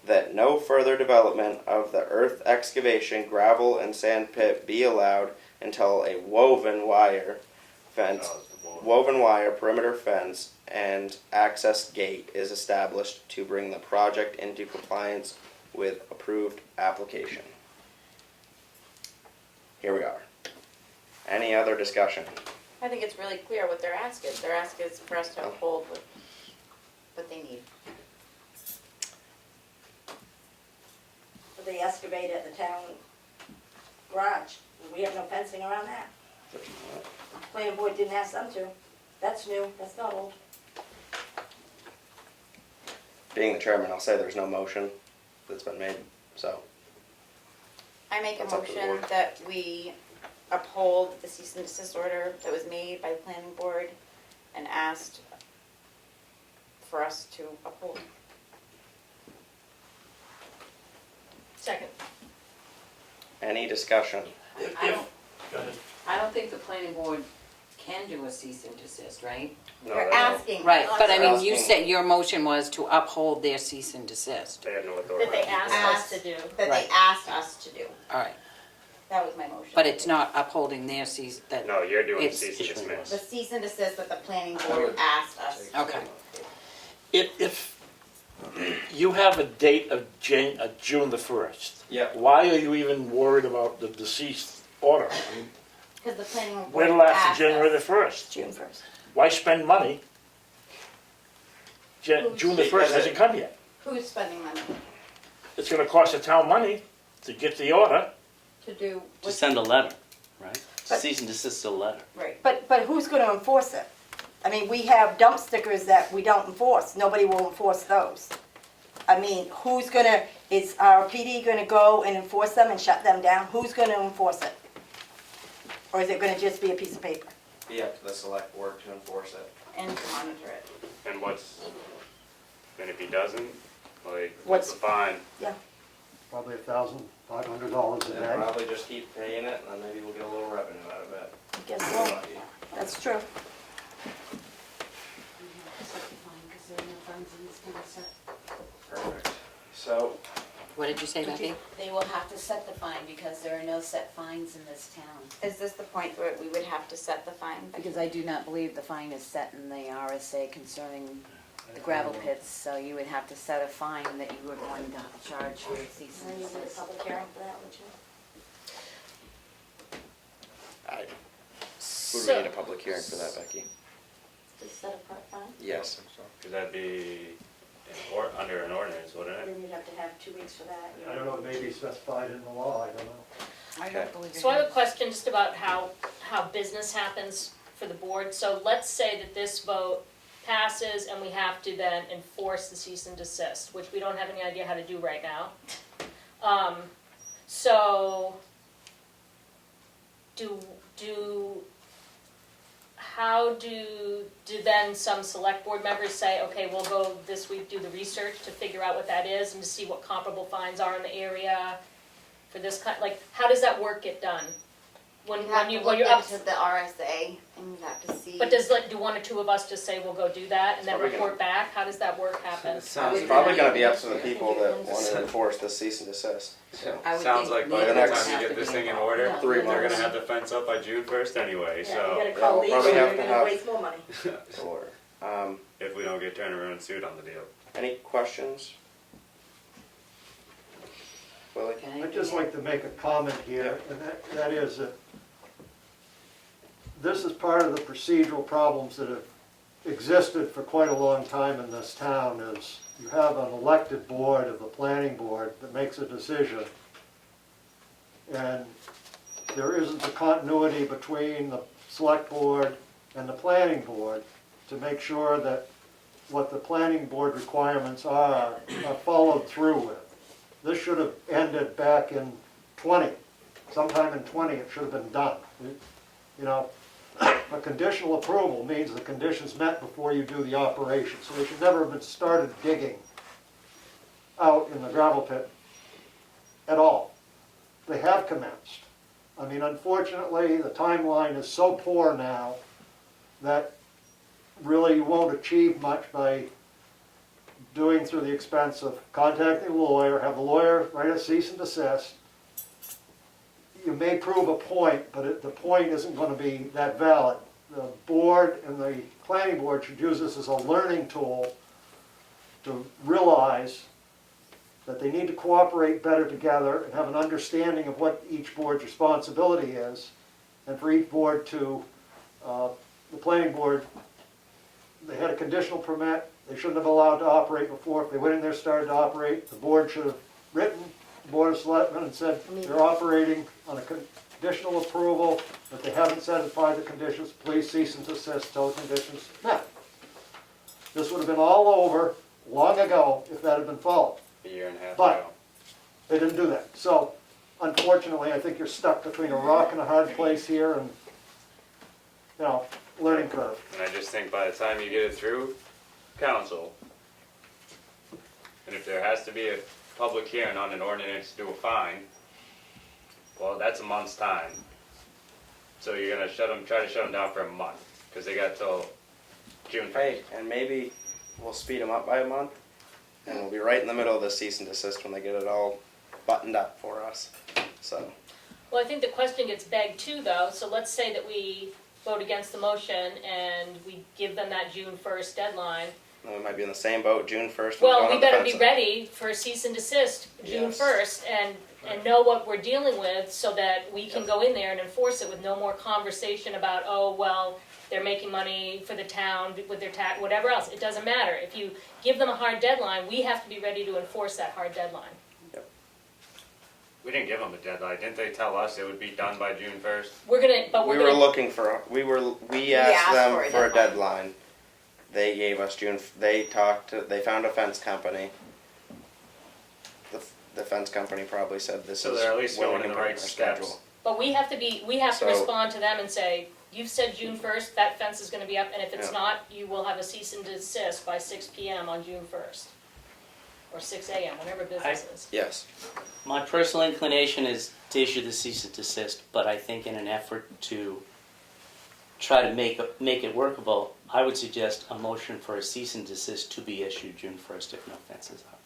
that no further development of the earth excavation, gravel, and sand pit be allowed until a woven wire perimeter fence and access gate is established to bring the project into compliance with approved application. Here we are. Any other discussion? I think it's really clear what they're asking. Their ask is for us to uphold what they need. They excavate at the town garage. We have no fencing around that. Planning board didn't ask them to. That's new, that's not old. Being the chairman, I'll say there's no motion that's been made, so. I make a That's up to the motion board. that we uphold the cease and desist order that was made by the planning board and asked for us to uphold. Second. Any discussion? I don't think the planning board can do a cease and desist, right? No, You're they don't. asking. Right, but I mean, you Asking. said your motion was to uphold their cease and desist. They have no authority. That they asked us to do. That Right. they asked us to do. All right, That was my motion. but it's not upholding their cease, that, No, you're doing It's- cease and dismiss. The cease and desist that the planning board asked us. okay. If you have a date of June the 1st, Yeah. why are you even worried about the deceased order? I mean, Because the planning board wait till after asked January the us. 1st. June 1st. Why spend money? June the 1st hasn't come yet. Who's spending money It's gonna cost the town money to get the order. to do? To what- send a letter, right? But- Cease and desist a letter. Right. But who's gonna enforce it? I mean, we have dump stickers that we don't enforce. Nobody will enforce those. I mean, is our PD gonna go and enforce them and shut them down? Who's gonna enforce it? Or is it gonna just be a piece of paper? Be up to the select board to enforce it. And to monitor it. And and if he doesn't, like, What's- what's the fine? Probably $1,500 a And day. probably just keep paying it, and then maybe we'll get a little revenue out of it. I guess so. That's true. Perfect. So, What did you say, Becky? They will have to set the fine because there are no set fines in this town. Is this the point where we would have to set the fine? Because I do not believe the fine is set in the RSA concerning the gravel pits, so you would have to set a fine that you were going to charge for cease and And you need a desist. public hearing for that, would you? would we need a public hearing for that, Becky? Just set a fine? Yes. Could that be under an ordinance, wouldn't it? Then you'd have to have 2 weeks for that. I don't know, maybe specified in the law, I don't know. I don't believe it So I have a is. question just about how business happens for the board. So let's say that this vote passes and we have to then enforce the cease and desist, which we don't have any idea how to do right now. So, how do then some select board members say, okay, we'll go this week, do the research to figure out what that is and to see what comparable fines are in the area for this kind, like, how does that work get done? When you're up, to the RSA and you have to see. but do one or two of us just say, we'll go do that and then Probably report back? How does that work happen? It's probably gonna be up to the people that want to enforce the cease and desist. So. I would Sounds think like by maybe the it would time you have get to this be thing in involved. order, No, 3 they're months. gonna have the fence up by June 1st anyway, Yeah, so you gotta call we'll legal, probably and have you're to gonna have- waste more money. Order. if we don't get turned around and sued on the deal. Any questions? Willie? Can I'd just like to make a comment here, and that is that this is part of the procedural problems that have existed for quite a long time in this town, is you have an elected board of the planning board that makes a decision, and there isn't the continuity between the select board and the planning board to make sure that what the planning board requirements are followed through with. This should have ended back in 20. Sometime in 20 it should have been done. You know, a conditional approval means the conditions met before you do the operation. So they should never have been started digging out in the gravel pit at all. They have commenced. I mean, unfortunately, the timeline is so poor now that really you won't achieve much by doing through the expense of contacting a lawyer, have the lawyer write a cease and desist. You may prove a point, but the point isn't going to be that valid. The board and the planning board should use this as a learning tool to realize that they need to cooperate better together and have an understanding of what each board's responsibility is, and for each board to, the planning board, they had a conditional permit, they shouldn't have allowed to operate before. If they went in there, started to operate, the board should have written the Board of Selectmen and said they're operating on a conditional approval. If they haven't satisfied the conditions, please cease and desist till the conditions met. This would have been all over long ago if that had been followed. A year and a half But ago. they didn't do that. So unfortunately, I think you're stuck between a rock and a hard place here, and, you know, learning curve. And I just think by the time you get it through council, and if there has to be a public hearing on an ordinance to do a fine, well, that's a month's time. So you're gonna try to shut them down for a month, because they got till June 1st. Hey, and maybe we'll speed them up by a month, and we'll be right in the middle of the cease and desist when they get it all buttoned up for us. So, Well, I think the question gets begged too, though, so let's say that we vote against the motion and we give them that June 1st deadline. then we might be in the same boat June 1st. Well, we better be ready for cease and desist June Yes. 1st and know what we're dealing with so that we can go in there and enforce it with no more conversation about, oh, well, they're making money for the town with their tax, whatever else. It doesn't matter. If you give them a hard deadline, we have to be ready to enforce that hard deadline. We didn't give them a deadline. Didn't they tell us it would be done by June 1st? We're gonna, We were looking for, we asked them for a deadline. They gave us June, they found a fence company. The fence company probably said this So is they're at least what we going in can the put right our steps. schedule. But we have to So- respond to them and say, you've said June 1st, that fence is gonna be up, and if it's Yeah. not, you will have a cease and desist by 6 PM on June 1st. Or 6 AM, whatever business is. Yes. My personal inclination is to issue the cease and desist, but I think in an effort to try to make it workable, I would suggest a motion for a cease and desist to be issued June 1st if no fence is up.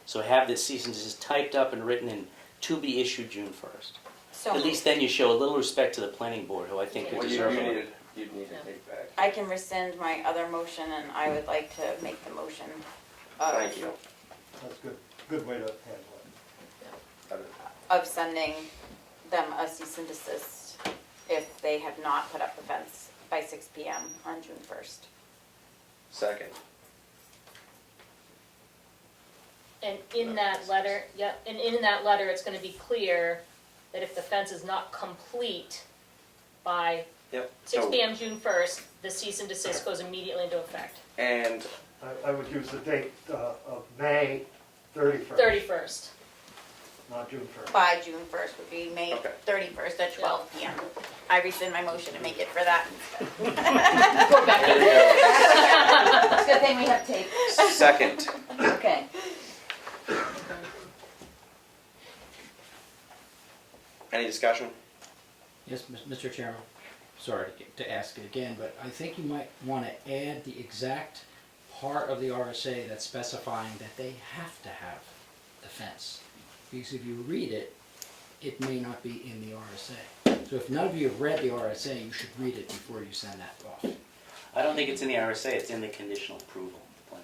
So have this cease and desist typed up and written in to be issued June 1st. So At least then you show a little respect to the planning board, who I think Well, are you deserving. you'd need to take back. I can rescind my other motion and I would like to make the motion Thank you. That's good way to handle it. of sending them a cease and desist if they have not put up the fence by 6 PM on June 1st. Second. And in that letter, and in that letter, it's gonna be clear that if the fence is not complete by Yep. 6 So- PM June 1st, the cease and desist goes immediately into effect. And I would use the date of May 31st. 31st. Not June 1st. By June 1st would be May Okay. 31st at 12 p.m. I rescind my motion to make it for that instead. Poor Becky. It's a good thing we have tape. second, Okay. any discussion? Yes, Mr. Chairman, sorry to ask it again, but I think you might want to add the exact part of the RSA that's specifying that they have to have the fence. Because if you read it, it may not be in the RSA. So if none of you have read the RSA, you should read it before you send that off. I don't think it's in the RSA, it's in the conditional approval. plan.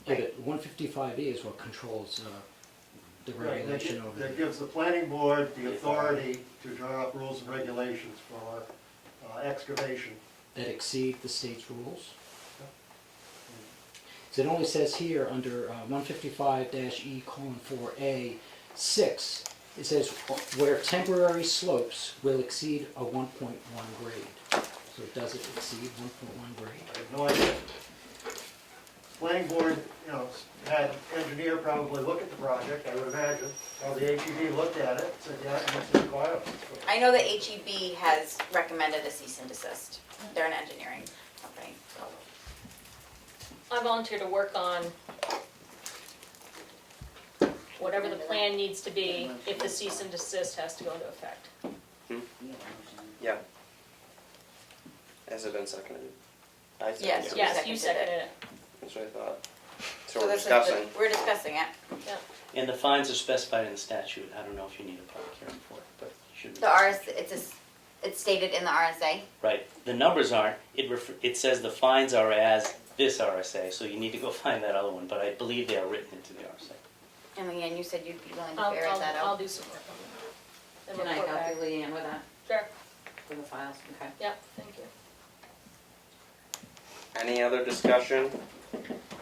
Yeah, but 155E is what controls the regulation over That it. gives the planning board the authority to draw up rules and regulations for excavation. That exceed the state's rules. So it only says here under 155-E:4A 6, it says where temporary slopes will exceed a 1.1 grade. So does it exceed 1.1 grade? I have no idea. Planning board, had engineer probably look at the project, I would imagine. Or the HED looked at it, said, yeah, it meets the requirements. I know that HEB has recommended a cease and desist. They're an engineering company. I volunteer to work on whatever the plan needs to be if the cease and desist has to go into effect. Yeah. Has it been seconded? I seconded Yes. it. Yes, you seconded it. That's what I thought. So So we're this is discussing. we're discussing it. And the fines are specified in the statute. I don't know if you need a public hearing for it, but you should. The it's stated in the RSA. Right, the numbers aren't, it says the fines are as this RSA, so you need to go find that other one, but I believe they are written into the RSA. And Leanne, you said you'd be willing to I'll, ferret that I'll out. do some work on that. Can I help you, Leanne, with that, Sure, for the files? Okay. yeah, thank you. Any other discussion?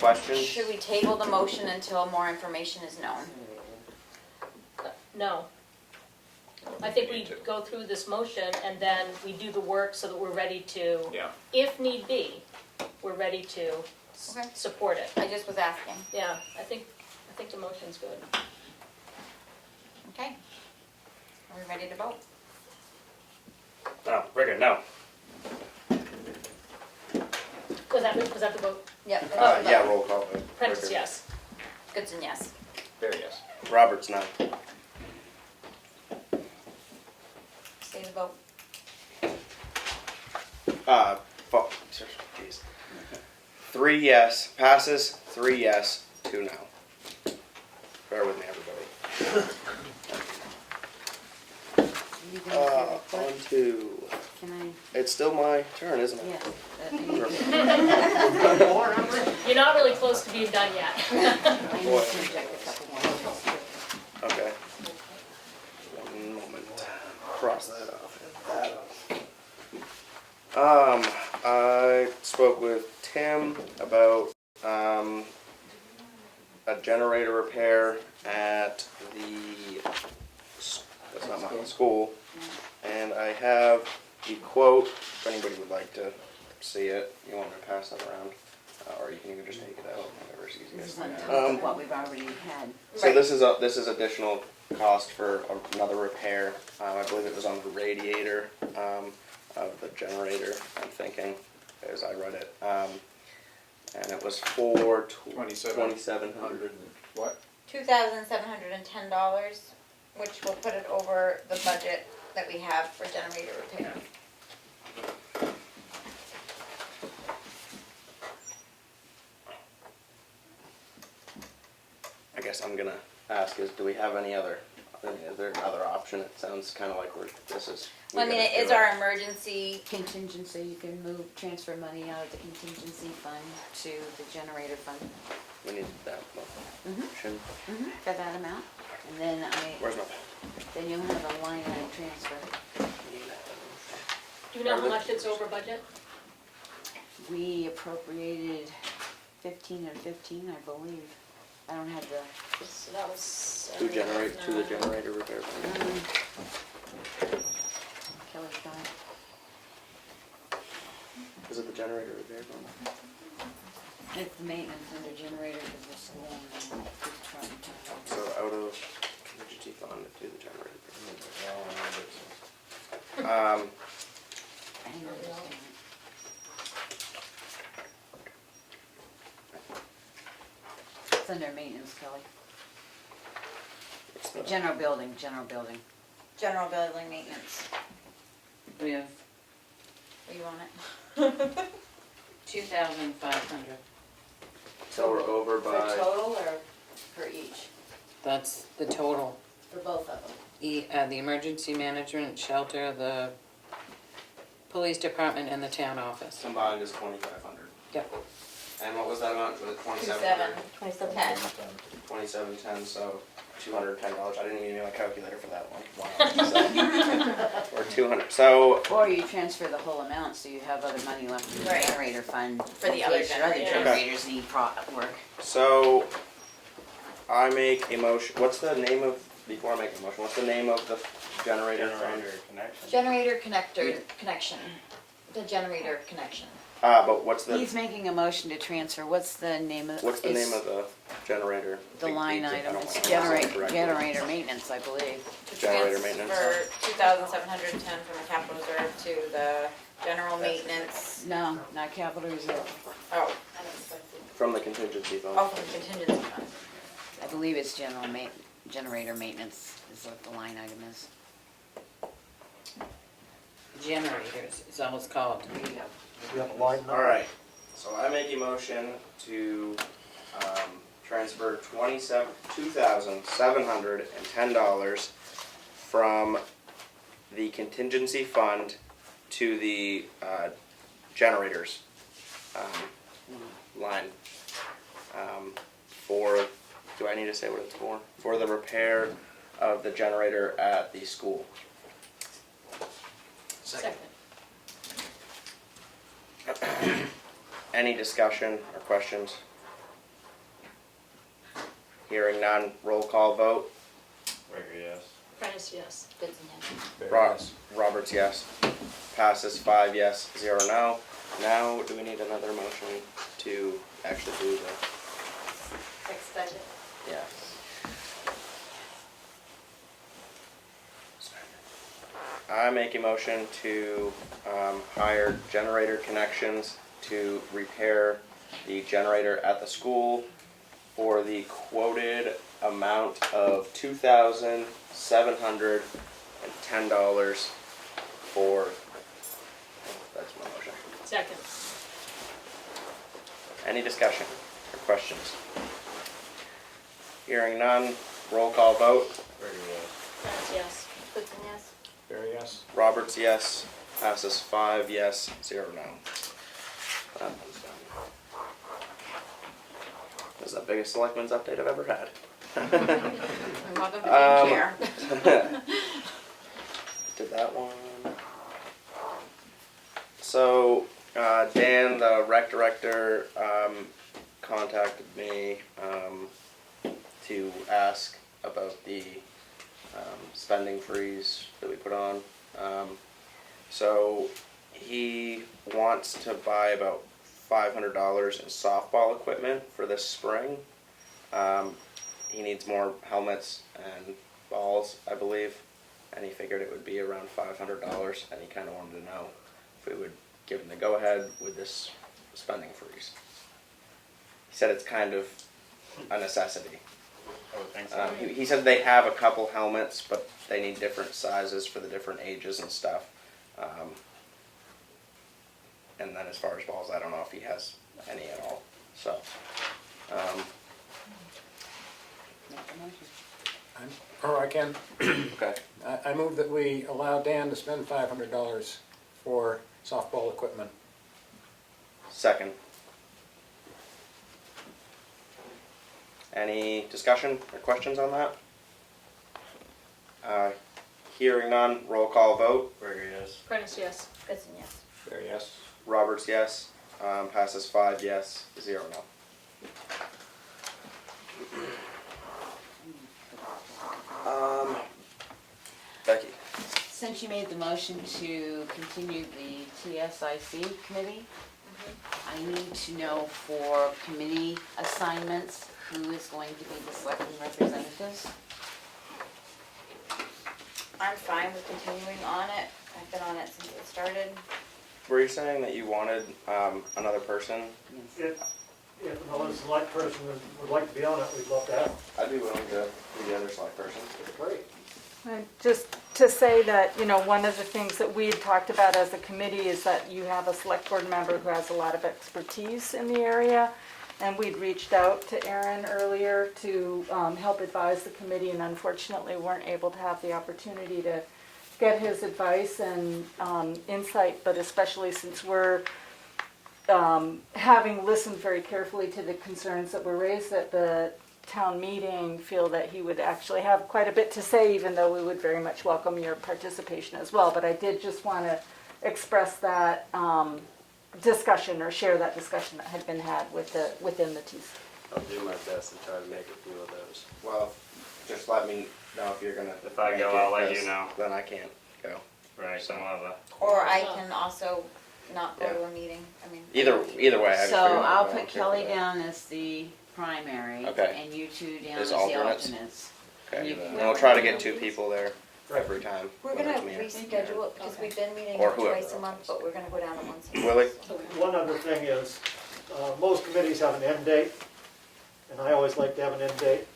Questions? Should we table the motion until more information is known? No. I think we go through this motion and then we do the work so that we're ready to, if need be, we're ready to Okay. support it. I just was asking. Yeah, I think the motion's good. Okay. Are we ready to vote? No, we're good, no. Was that the vote? Yep. Yeah, roll call vote. Prentice, yes. Goodson, yes. There, yes. Roberts, no. Say the vote. Jeez. 3 yes, passes, 3 yes, 2 no. Bear with me, everybody. You gonna say On what? to, Can I? it's still my turn, isn't it? Yes. You're not really close to being done yet. I need to inject a couple more. Okay. 1 moment. Cross that off. I spoke with Tim about a generator repair at the that's not my school, and I have the quote. If anybody would like to see it, you want me to pass that around, or you can even just take it out, whatever's This is easiest. on top of what we've already had. So this is additional cost for another repair. I believe it was on the radiator of the generator, I'm thinking, as I read it. And it was for $2,700. What? $2,710, which will put it over the budget that we have for generator repair. I guess I'm gonna ask is, do we have any other, is there another option? It sounds kind of like this is. Well, I mean, it is our emergency. Contingency, you can transfer money out of the contingency fund to the generator fund. We need that motion. For that amount, and then Where's my? then you'll have a line item transfer. Do you know how much it's over budget? We appropriated 15 and 15, I believe. I don't have the, So that was. To the generator repair. Kelly's got it. Is it the It's the maintenance under generator for the school and the department. So out of contingency fund to the generator. I don't understand. It's under maintenance, Kelly. What's the- General building, general building. General building maintenance. We have Are you on it? 2,500. So we're over For by, total or for each? That's the total. For both of them? The emergency management shelter, the police department, and the town office. combined is 2,500. Yep. And what was that amount? Was it 27. 2700? 10. 2710, so $210. I didn't even need my calculator for that one. Wow. So, or 200. So Or you transfer the whole amount so you have other money left in the Right. generator fund. For the in other case your other generator. generators need work. So, I make a motion, what's the name of, before I make a motion, what's the name of the generator fund? Generator connection. Generator connection. The generator connection. But what's the, He's making a motion to transfer, what's the name of? what's the name it's of the generator? The line I item, don't it's wanna pronounce it correctly. generator maintenance, I believe. To Generator maintenance. transfer 2,710 from the capital reserve to the general maintenance. No, not capital reserve. Oh, From the contingency fund. oh, from contingency fund. I believe it's generator maintenance is what the line item is. Generators is all it's called. You have a line number? Alright, so I make a motion to transfer $2,710 from the contingency fund to the generators line. For, do I need to say what it's for? For the repair of the generator at the school. Second. Any discussion or questions? Hearing none, roll call vote. Rigger, yes. Prentice, yes. Goodson, yes. Roberts, yes. Passes 5 yes, 0 no. Now, do we need another motion to actually do the, Extend it. yes. I make a motion to hire generator connections to repair the generator at the school for the quoted amount of $2,710 for, that's my motion. Second. Any discussion or questions? Hearing none, roll call vote. Rigger, yes. Prentice, yes. Goodson, yes. Very yes. Roberts, yes. Passes 5 yes, 0 no. That one's done. This is the biggest selectmen's update I've ever had. I'm welcome to being chair. Did that one. So, Dan, the rec director, contacted me to ask about the spending freeze that we put on. So he wants to buy about $500 in softball equipment for this spring. He needs more helmets and balls, I believe, and he figured it would be around $500, and he kind of wanted to know if we would give him the go-ahead with this spending freeze. He said it's kind of a necessity. I would think so. He said they have a couple helmets, but they need different sizes for the different ages and stuff. And then as far as balls, I don't know if he has any at all. So, Make the motion. Or I can, okay. I move that we allow Dan to spend $500 for softball equipment. Second. Any discussion or questions on that? Hearing none, roll call vote. Rigger, yes. Prentice, yes. Goodson, yes. Very yes. Roberts, yes. Passes 5 yes, 0 no. Becky. Since you made the motion to continue the TSIC committee, I need to know for committee assignments, who is going to be the selecting representatives? I'm fine with continuing on it. I've been on it since it started. Were you saying that you wanted another person? If another select person would like to be on it, we'd love to have them. I'd be willing to be the other select person. Great. And just to say that, you know, one of the things that we had talked about as a committee is that you have a select board member who has a lot of expertise in the area. And we'd reached out to Aaron earlier to help advise the committee, and unfortunately weren't able to have the opportunity to get his advice and insight, but especially since we're having listened very carefully to the concerns that were raised at the town meeting, feel that he would actually have quite a bit to say, even though we would very much welcome your participation as well. But I did just want to express that discussion, or share that discussion that had been had within the TC. I'll do my best and try to make a few of those. Well, just let me know if you're gonna. If I make go, it, I'll let 'cause you know. Then I can't go. Right, some other. Or I can also not go to a meeting. I mean. Either way, I just So figured I'll I'd put volunteer Kelly for that. down as the primary. Okay. And you two down As as the alternates? alternates. Okay, You can- and we'll try to get 2 people there every time. We're whether gonna it's me or- reschedule it because we've been meeting Or whoever twice a month, but we're gonna go down to once a month. Willie? One other thing is, most committees have an end date, and I always like to have an end date.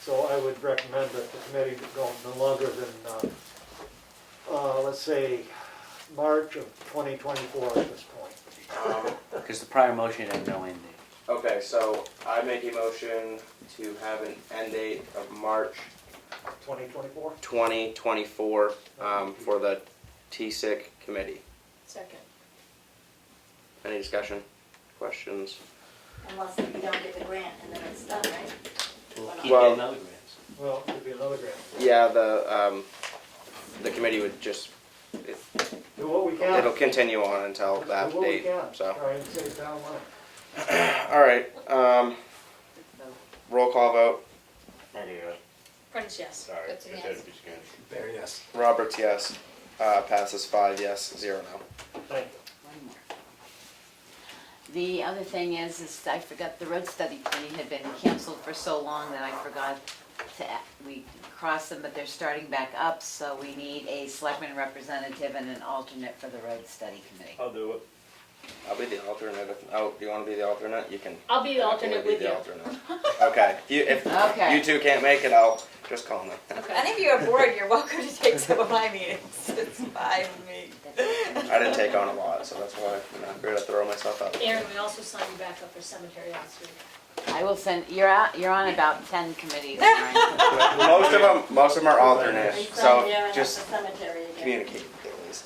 So I would recommend that the committee go no longer than, let's say, March of 2024 at this point. Because the prior motion had no end date. Okay, so I make a motion to have an end date of March 2024? 2024 for the TSIC committee. Second. Any discussion, questions? Unless we don't get the grant and then it's done, right? We'll Well, keep Well- getting other grants. Well, it'd be another grant. Yeah, the committee would just, Do what we can. it'll continue on until that Do what we date, can. so. Try and save town money. All right, roll call vote. I do it. Prentice, yes. Sorry. That's a I yes. said it's good. There, yes. Roberts, yes. Passes 5 yes, 0 no. Thank you. One more. The other thing is I forgot the road study committee had been canceled for so long that I forgot to, we crossed them, but they're starting back up, so we need a selectman representative and an alternate for the road study committee. I'll do it. I'll be the alternate. Do you want to be the alternate? You can. I'll be the happily alternate be with the you. alternate. Okay. If Okay. you two can't make it, I'll just call them. If any of you are bored, you're welcome to take some of my meetings. It's fine with me. I didn't take on a lot, so that's why I'm going to throw myself out. Aaron, we also signed you back up for cemetery last week. I will send, you're on about 10 committees, right? Most of them are alternates, We so signed Aaron up just for cemetery again. communicate at least.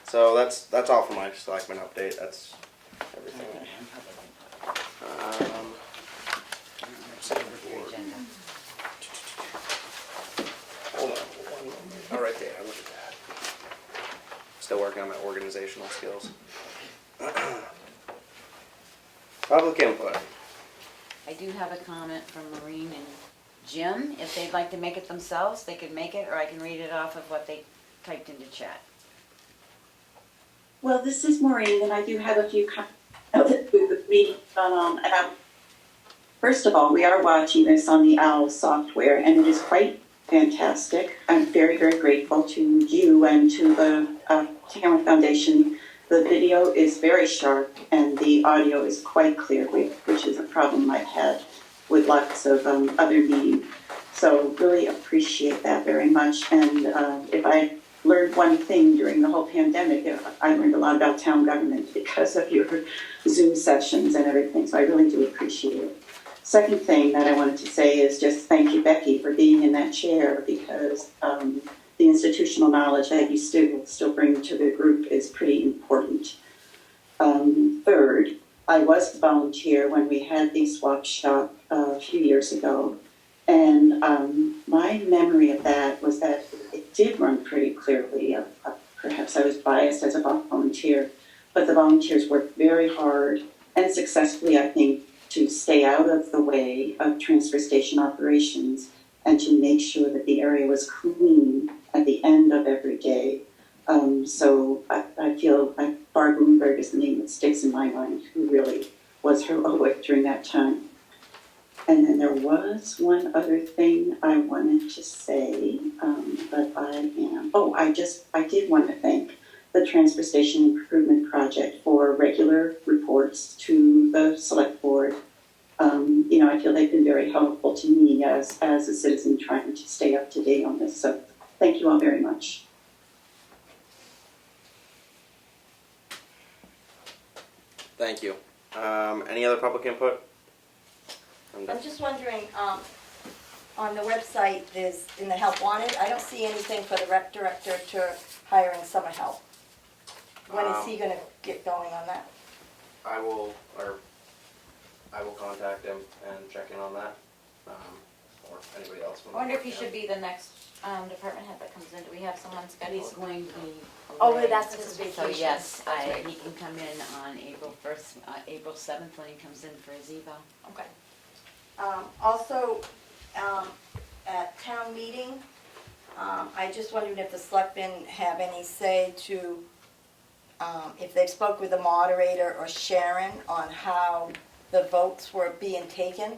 So that's all for my Selectmen update. That's everything. Hold on. Oh, right there. Look at that. Still working on my organizational skills. Public input. I do have a comment from Maureen and Jim. If they'd like to make it themselves, they could make it, or I can read it off of what they typed into chat. Well, this is Maureen, and I do have a few comments with me. First of all, we are watching this on the OWL software, and it is quite fantastic. I'm very, very grateful to you and to the Tamworth Foundation. The video is very sharp, and the audio is quite clear, which is a problem I've had with lots of other meetings. So really appreciate that very much. And if I learned one thing during the whole pandemic, I learned a lot about town government because of your Zoom sessions and everything. So I really do appreciate it. Second thing that I wanted to say is just thank you, Becky, for being in that chair, because the institutional knowledge that you still bring to the group is pretty important. Third, I was the volunteer when we had the swap shop a few years ago, and my memory of that was that it did run pretty clearly, a perhaps I was biased as a volunteer, but the volunteers worked very hard and successfully, I think, to stay out of the way of transfer station operations and to make sure that the area was clean at the end of every day. So I feel like Barb Bloomberg is the name that sticks in my mind, who really was heroic during that time. And then there was one other thing I wanted to say, but I did want to thank the Transfer Station Improvement Project for regular reports to the Select Board. I feel they've been very helpful to me as a citizen trying to stay up to date on this. So thank you all very much. Thank you. Any other public input? I'm just wondering, on the website, there's, in the help wanted, I don't see anything for the rec director to hiring summer help. When is he gonna get going on that? I will contact him and check in on that, or anybody else. I wonder if he should be the next department head that comes in. Do we have someone scheduled? He's going to be. Oh, away. that's his vacation. So yes, That's right. he can come in on April 1st, April 7th when he comes in for his eval. Okay. Also, at town meeting, I just wondered if the selectmen have any say to, if they've spoke with the moderator or Sharon on how the votes were being taken,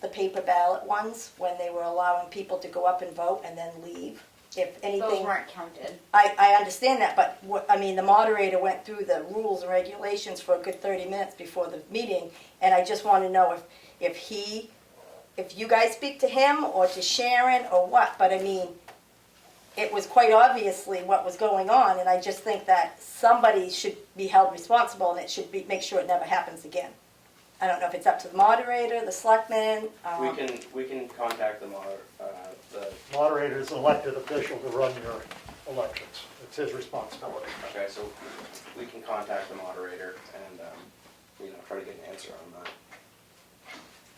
the paper ballot ones, when they were allowing people to go up and vote and then leave. If anything. Those weren't counted. I understand that, but the moderator went through the rules and regulations for a good 30 minutes before the meeting, and I just want to know if you guys speak to him or to Sharon or what, but it was quite obviously what was going on, and I just think that somebody should be held responsible, and it should be, make sure it never happens again. I don't know if it's up to the moderator, the selectmen. We can contact the Moderator is an elected official to run your elections. It's his responsibility. Okay, so we can contact the moderator and, try to get an answer on that.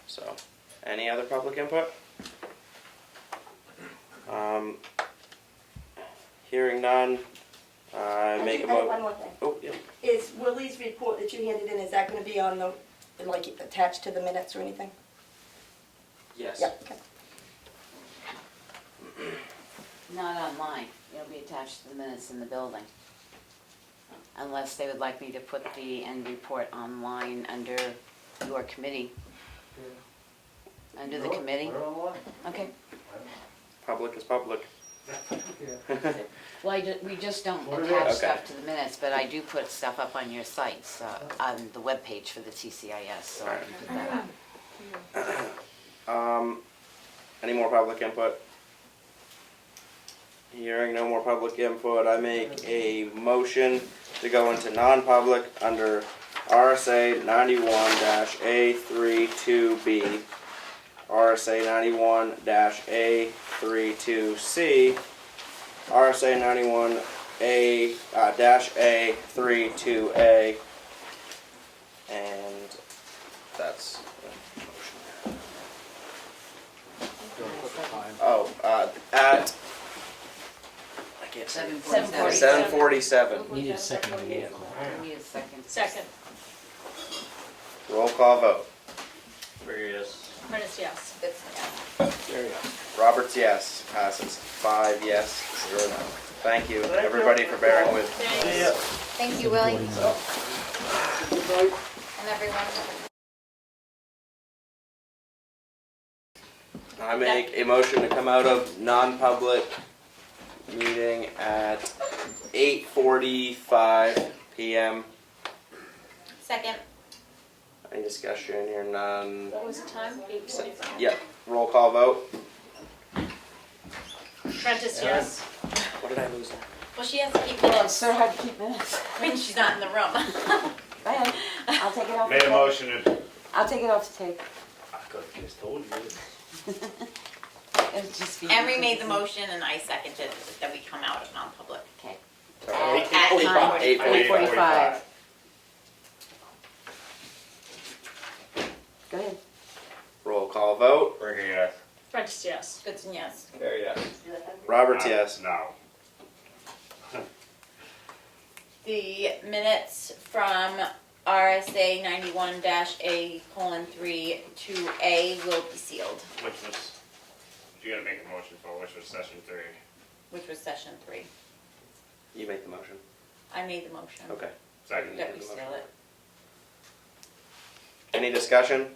So, any other public input? Hearing none, make a One more thing. Oh, yeah. Is Willie's report that you handed in, is that going to be on the, attached to the minutes or anything? Yes. Yep, okay. Not online, it'll be attached to the minutes in the building. Unless they would like me to put the end report online under your committee. Under the committee? Put it online. Okay. Public is public. Well, we just don't What it attach is. stuff to the minutes, but I do put stuff up on your sites, on the webpage for the TCIS, so I can put that up. Any more public input? Hearing no more public input, I make a motion to go into non-public under RSA 91-A32B, RSA 91-A32C, RSA 91-A-A32A, and that's the motion. At I can't say. 7:47. Need a second on the roll call. We need a second. Second. Roll call vote. Yes. Prentice, yes. It's, There you go. Roberts, yes. Passes 5 yes, 0 no. Thank you, everybody, for bearing with. Thank you, Willie, and everyone. I make a motion to come out of non-public meeting at 8:45 p.m. Second. Any discussion here? None. What was the time? 8:45. Yep. Roll call vote. Prentice, yes. What did I lose? Well, she has to keep Well, it's minutes so hard to keep minutes. when she's not in the room. Go ahead, I'll take it off. Made the a tape. motion to, I'll take it off the tape. I could have just told you. It'll just be. Emery made the motion and I seconded that we come out of non-public. Okay. At 8:45. 9:45. 8:45. Go ahead. Roll call vote. Bringer, yes. Prentice, yes. Goodson, yes. There, yeah. Roberts, yes. No. The minutes from RSA 91-A:3 to A will be sealed, Which was, you gotta make a motion for, which was session 3. which was session 3. You make the motion. I made the motion. Okay. Second. That we seal it. Any discussion?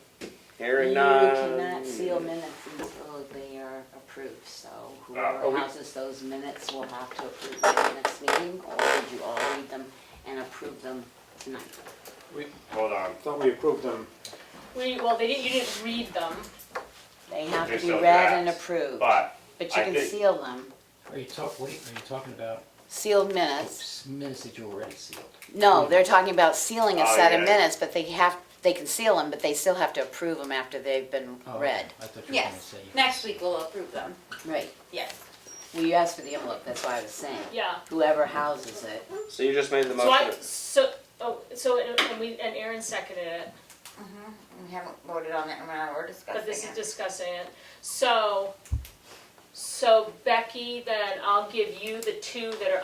Hearing You none. cannot seal minutes until they are approved, so whoever houses those minutes will have to approve them at the next meeting, or did you all read them and approve them tonight? Hold on. I thought we approved them. Well, you didn't read them. They have They're to be still read and drafts, approved, But but you I can think- seal them. Are you talking about Sealed minutes. minutes that you already sealed? No, they're talking about sealing a Oh, set of yeah. minutes, but they can seal them, but they still have to approve them after they've been Oh, read. I thought you were gonna Yes, say. next week we'll approve them. Right. Yes. Well, you asked for the envelope, that's why I was saying. Yeah. Whoever houses it. So you just made the So motion. and Aaron seconded it, We haven't voted on it, and we're discussing but this is it. discussing it. So Becky, then I'll give you the 2 that are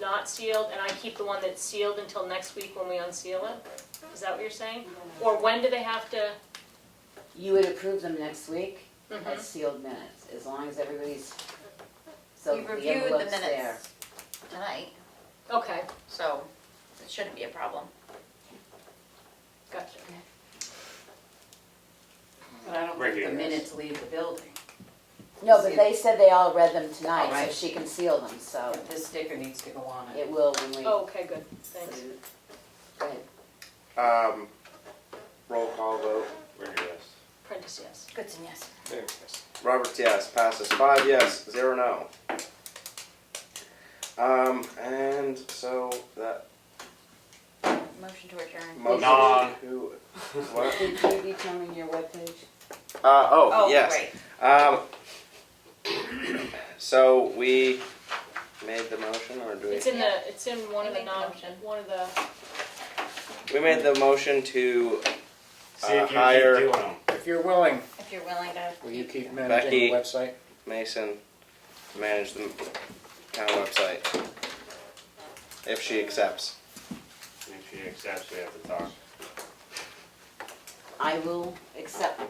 not sealed, and I keep the one that's sealed until next week when we unseal it? Is that what you're saying? Or when do they have to? You would approve them next week Mhm. as sealed minutes, as long as everybody's, so We the reviewed the envelope's there. minutes tonight, Okay, so it shouldn't be a problem. gotcha. But I don't Ricky, think the yes. minutes leave the building. No, but they said they all read them tonight, so Alright. she can seal them, so But this sticker needs to go on it. it will when we. Oh, okay, good, thanks. Go ahead. Roll call vote. Ricky, yes. Prentice, yes. Goodson, yes. Roberts, yes. Passes 5 yes, 0 no. And so that Motion to adjourn. motion Non. to what? Did you determine your webpage? Oh, yes. Right. So we made the motion, or do we? It's in one of the Make the motion. one of the, We made the motion to See if you hire keep doing them. If you're willing, If you're willing to. will you keep managing the Becky. website? Mason to manage the town website. If she accepts. If she accepts, we have to talk. I will accept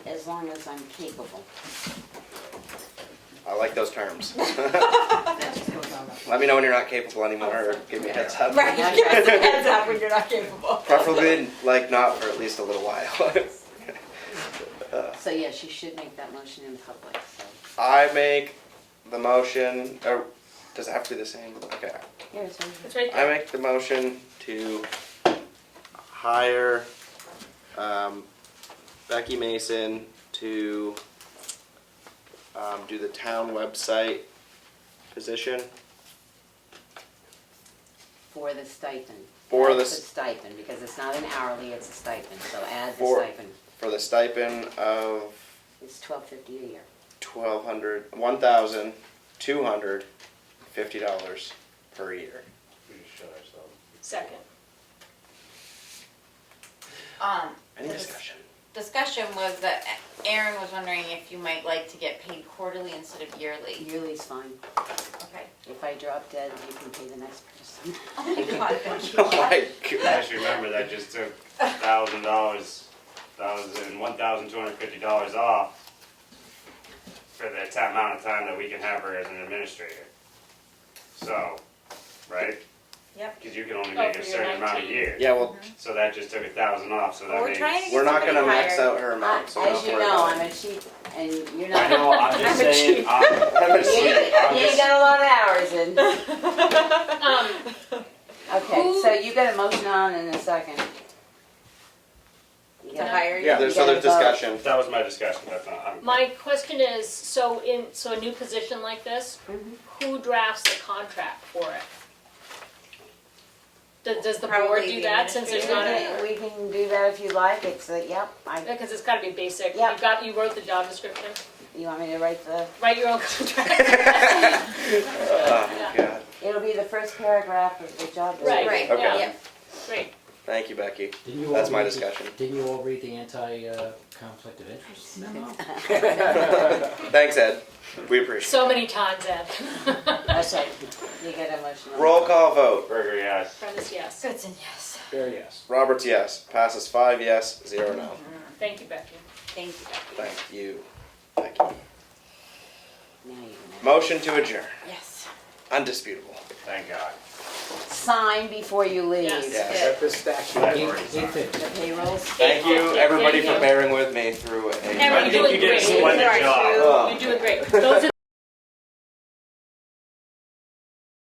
as long as I'm capable. I like those terms. That just goes on the. Let me know when you're not capable anymore, or give me a heads up. Right, give us a heads up when you're not capable. Preferably, like, not for at least a little while. So yes, you should make that motion in public, so. I make the motion, or does it have to be the same? Okay. Here's one. it's right I there. make the motion to hire Becky Mason to do the town website position. For the stipend. For Add the stipend, because it's not an hourly, it's a stipend, so add the For- stipend. for the stipend of It's $12.50 a year. $1,250 per year. We just shut ourselves. Second. Any The discussion? discussion was that Aaron was wondering if you might like to get paid quarterly instead of yearly. Yearly's fine. Okay. If I drop dead, you can pay the next person. Oh my God, thank you. Oh my god. Just remember that just took $1,000, $1,250 off for the amount of time that we can have her as an administrator. So, right? Yep. Because you can only Oh, make for a your certain amount a 19. year. Yeah, well, So that just took 1,000 off. So that We're makes. trying to get we're not somebody gonna max hired. out her amount, so As don't you worry know, about I'm it. a cheap, and you're I not. know. I'm just I'm a saying. cheap. I'm You just- ain't got a lot of hours in. Okay, so you got a motion on in a second. You To gotta- hire you. Yeah, there's so You there's gotta vote. discussion. That was my discussion. That's not. My question is, so a new position like this, who drafts the contract for it? Does the board Probably do the that since there's not a, We can do that if you like, it's, yep, because it's gotta be basic. Yep. You wrote the job description, you want me to write write your own contract. Oh, God. it'll be the first paragraph of the job Right, description. Okay. yeah, Yep. great. Thank you, Becky. Didn't you all That's my read the- discussion. Didn't you all read the anti-conflict of interest memo? Thanks, Ed. We appreciate So many times, Ed. Okay, you get a motion. it. Roll call vote. Burger, yes. Prentice, yes. Goodson, yes. Very yes. Roberts, yes. Passes 5 yes, 0 no. Thank you, Becky. Thank you, Becky. Thank you. Thank you. Now you can have- Motion to adjourn. Yes. Undisputable. Thank God. Sign before you leave. Yes. Yes. Set this statute. I've Eight, already signed. 8:50. The payrolls. Thank you, everybody, Thank for you. bearing with me through a. Erin, I you're think doing you did a great. splendid job. Oh. You're doing great. Those are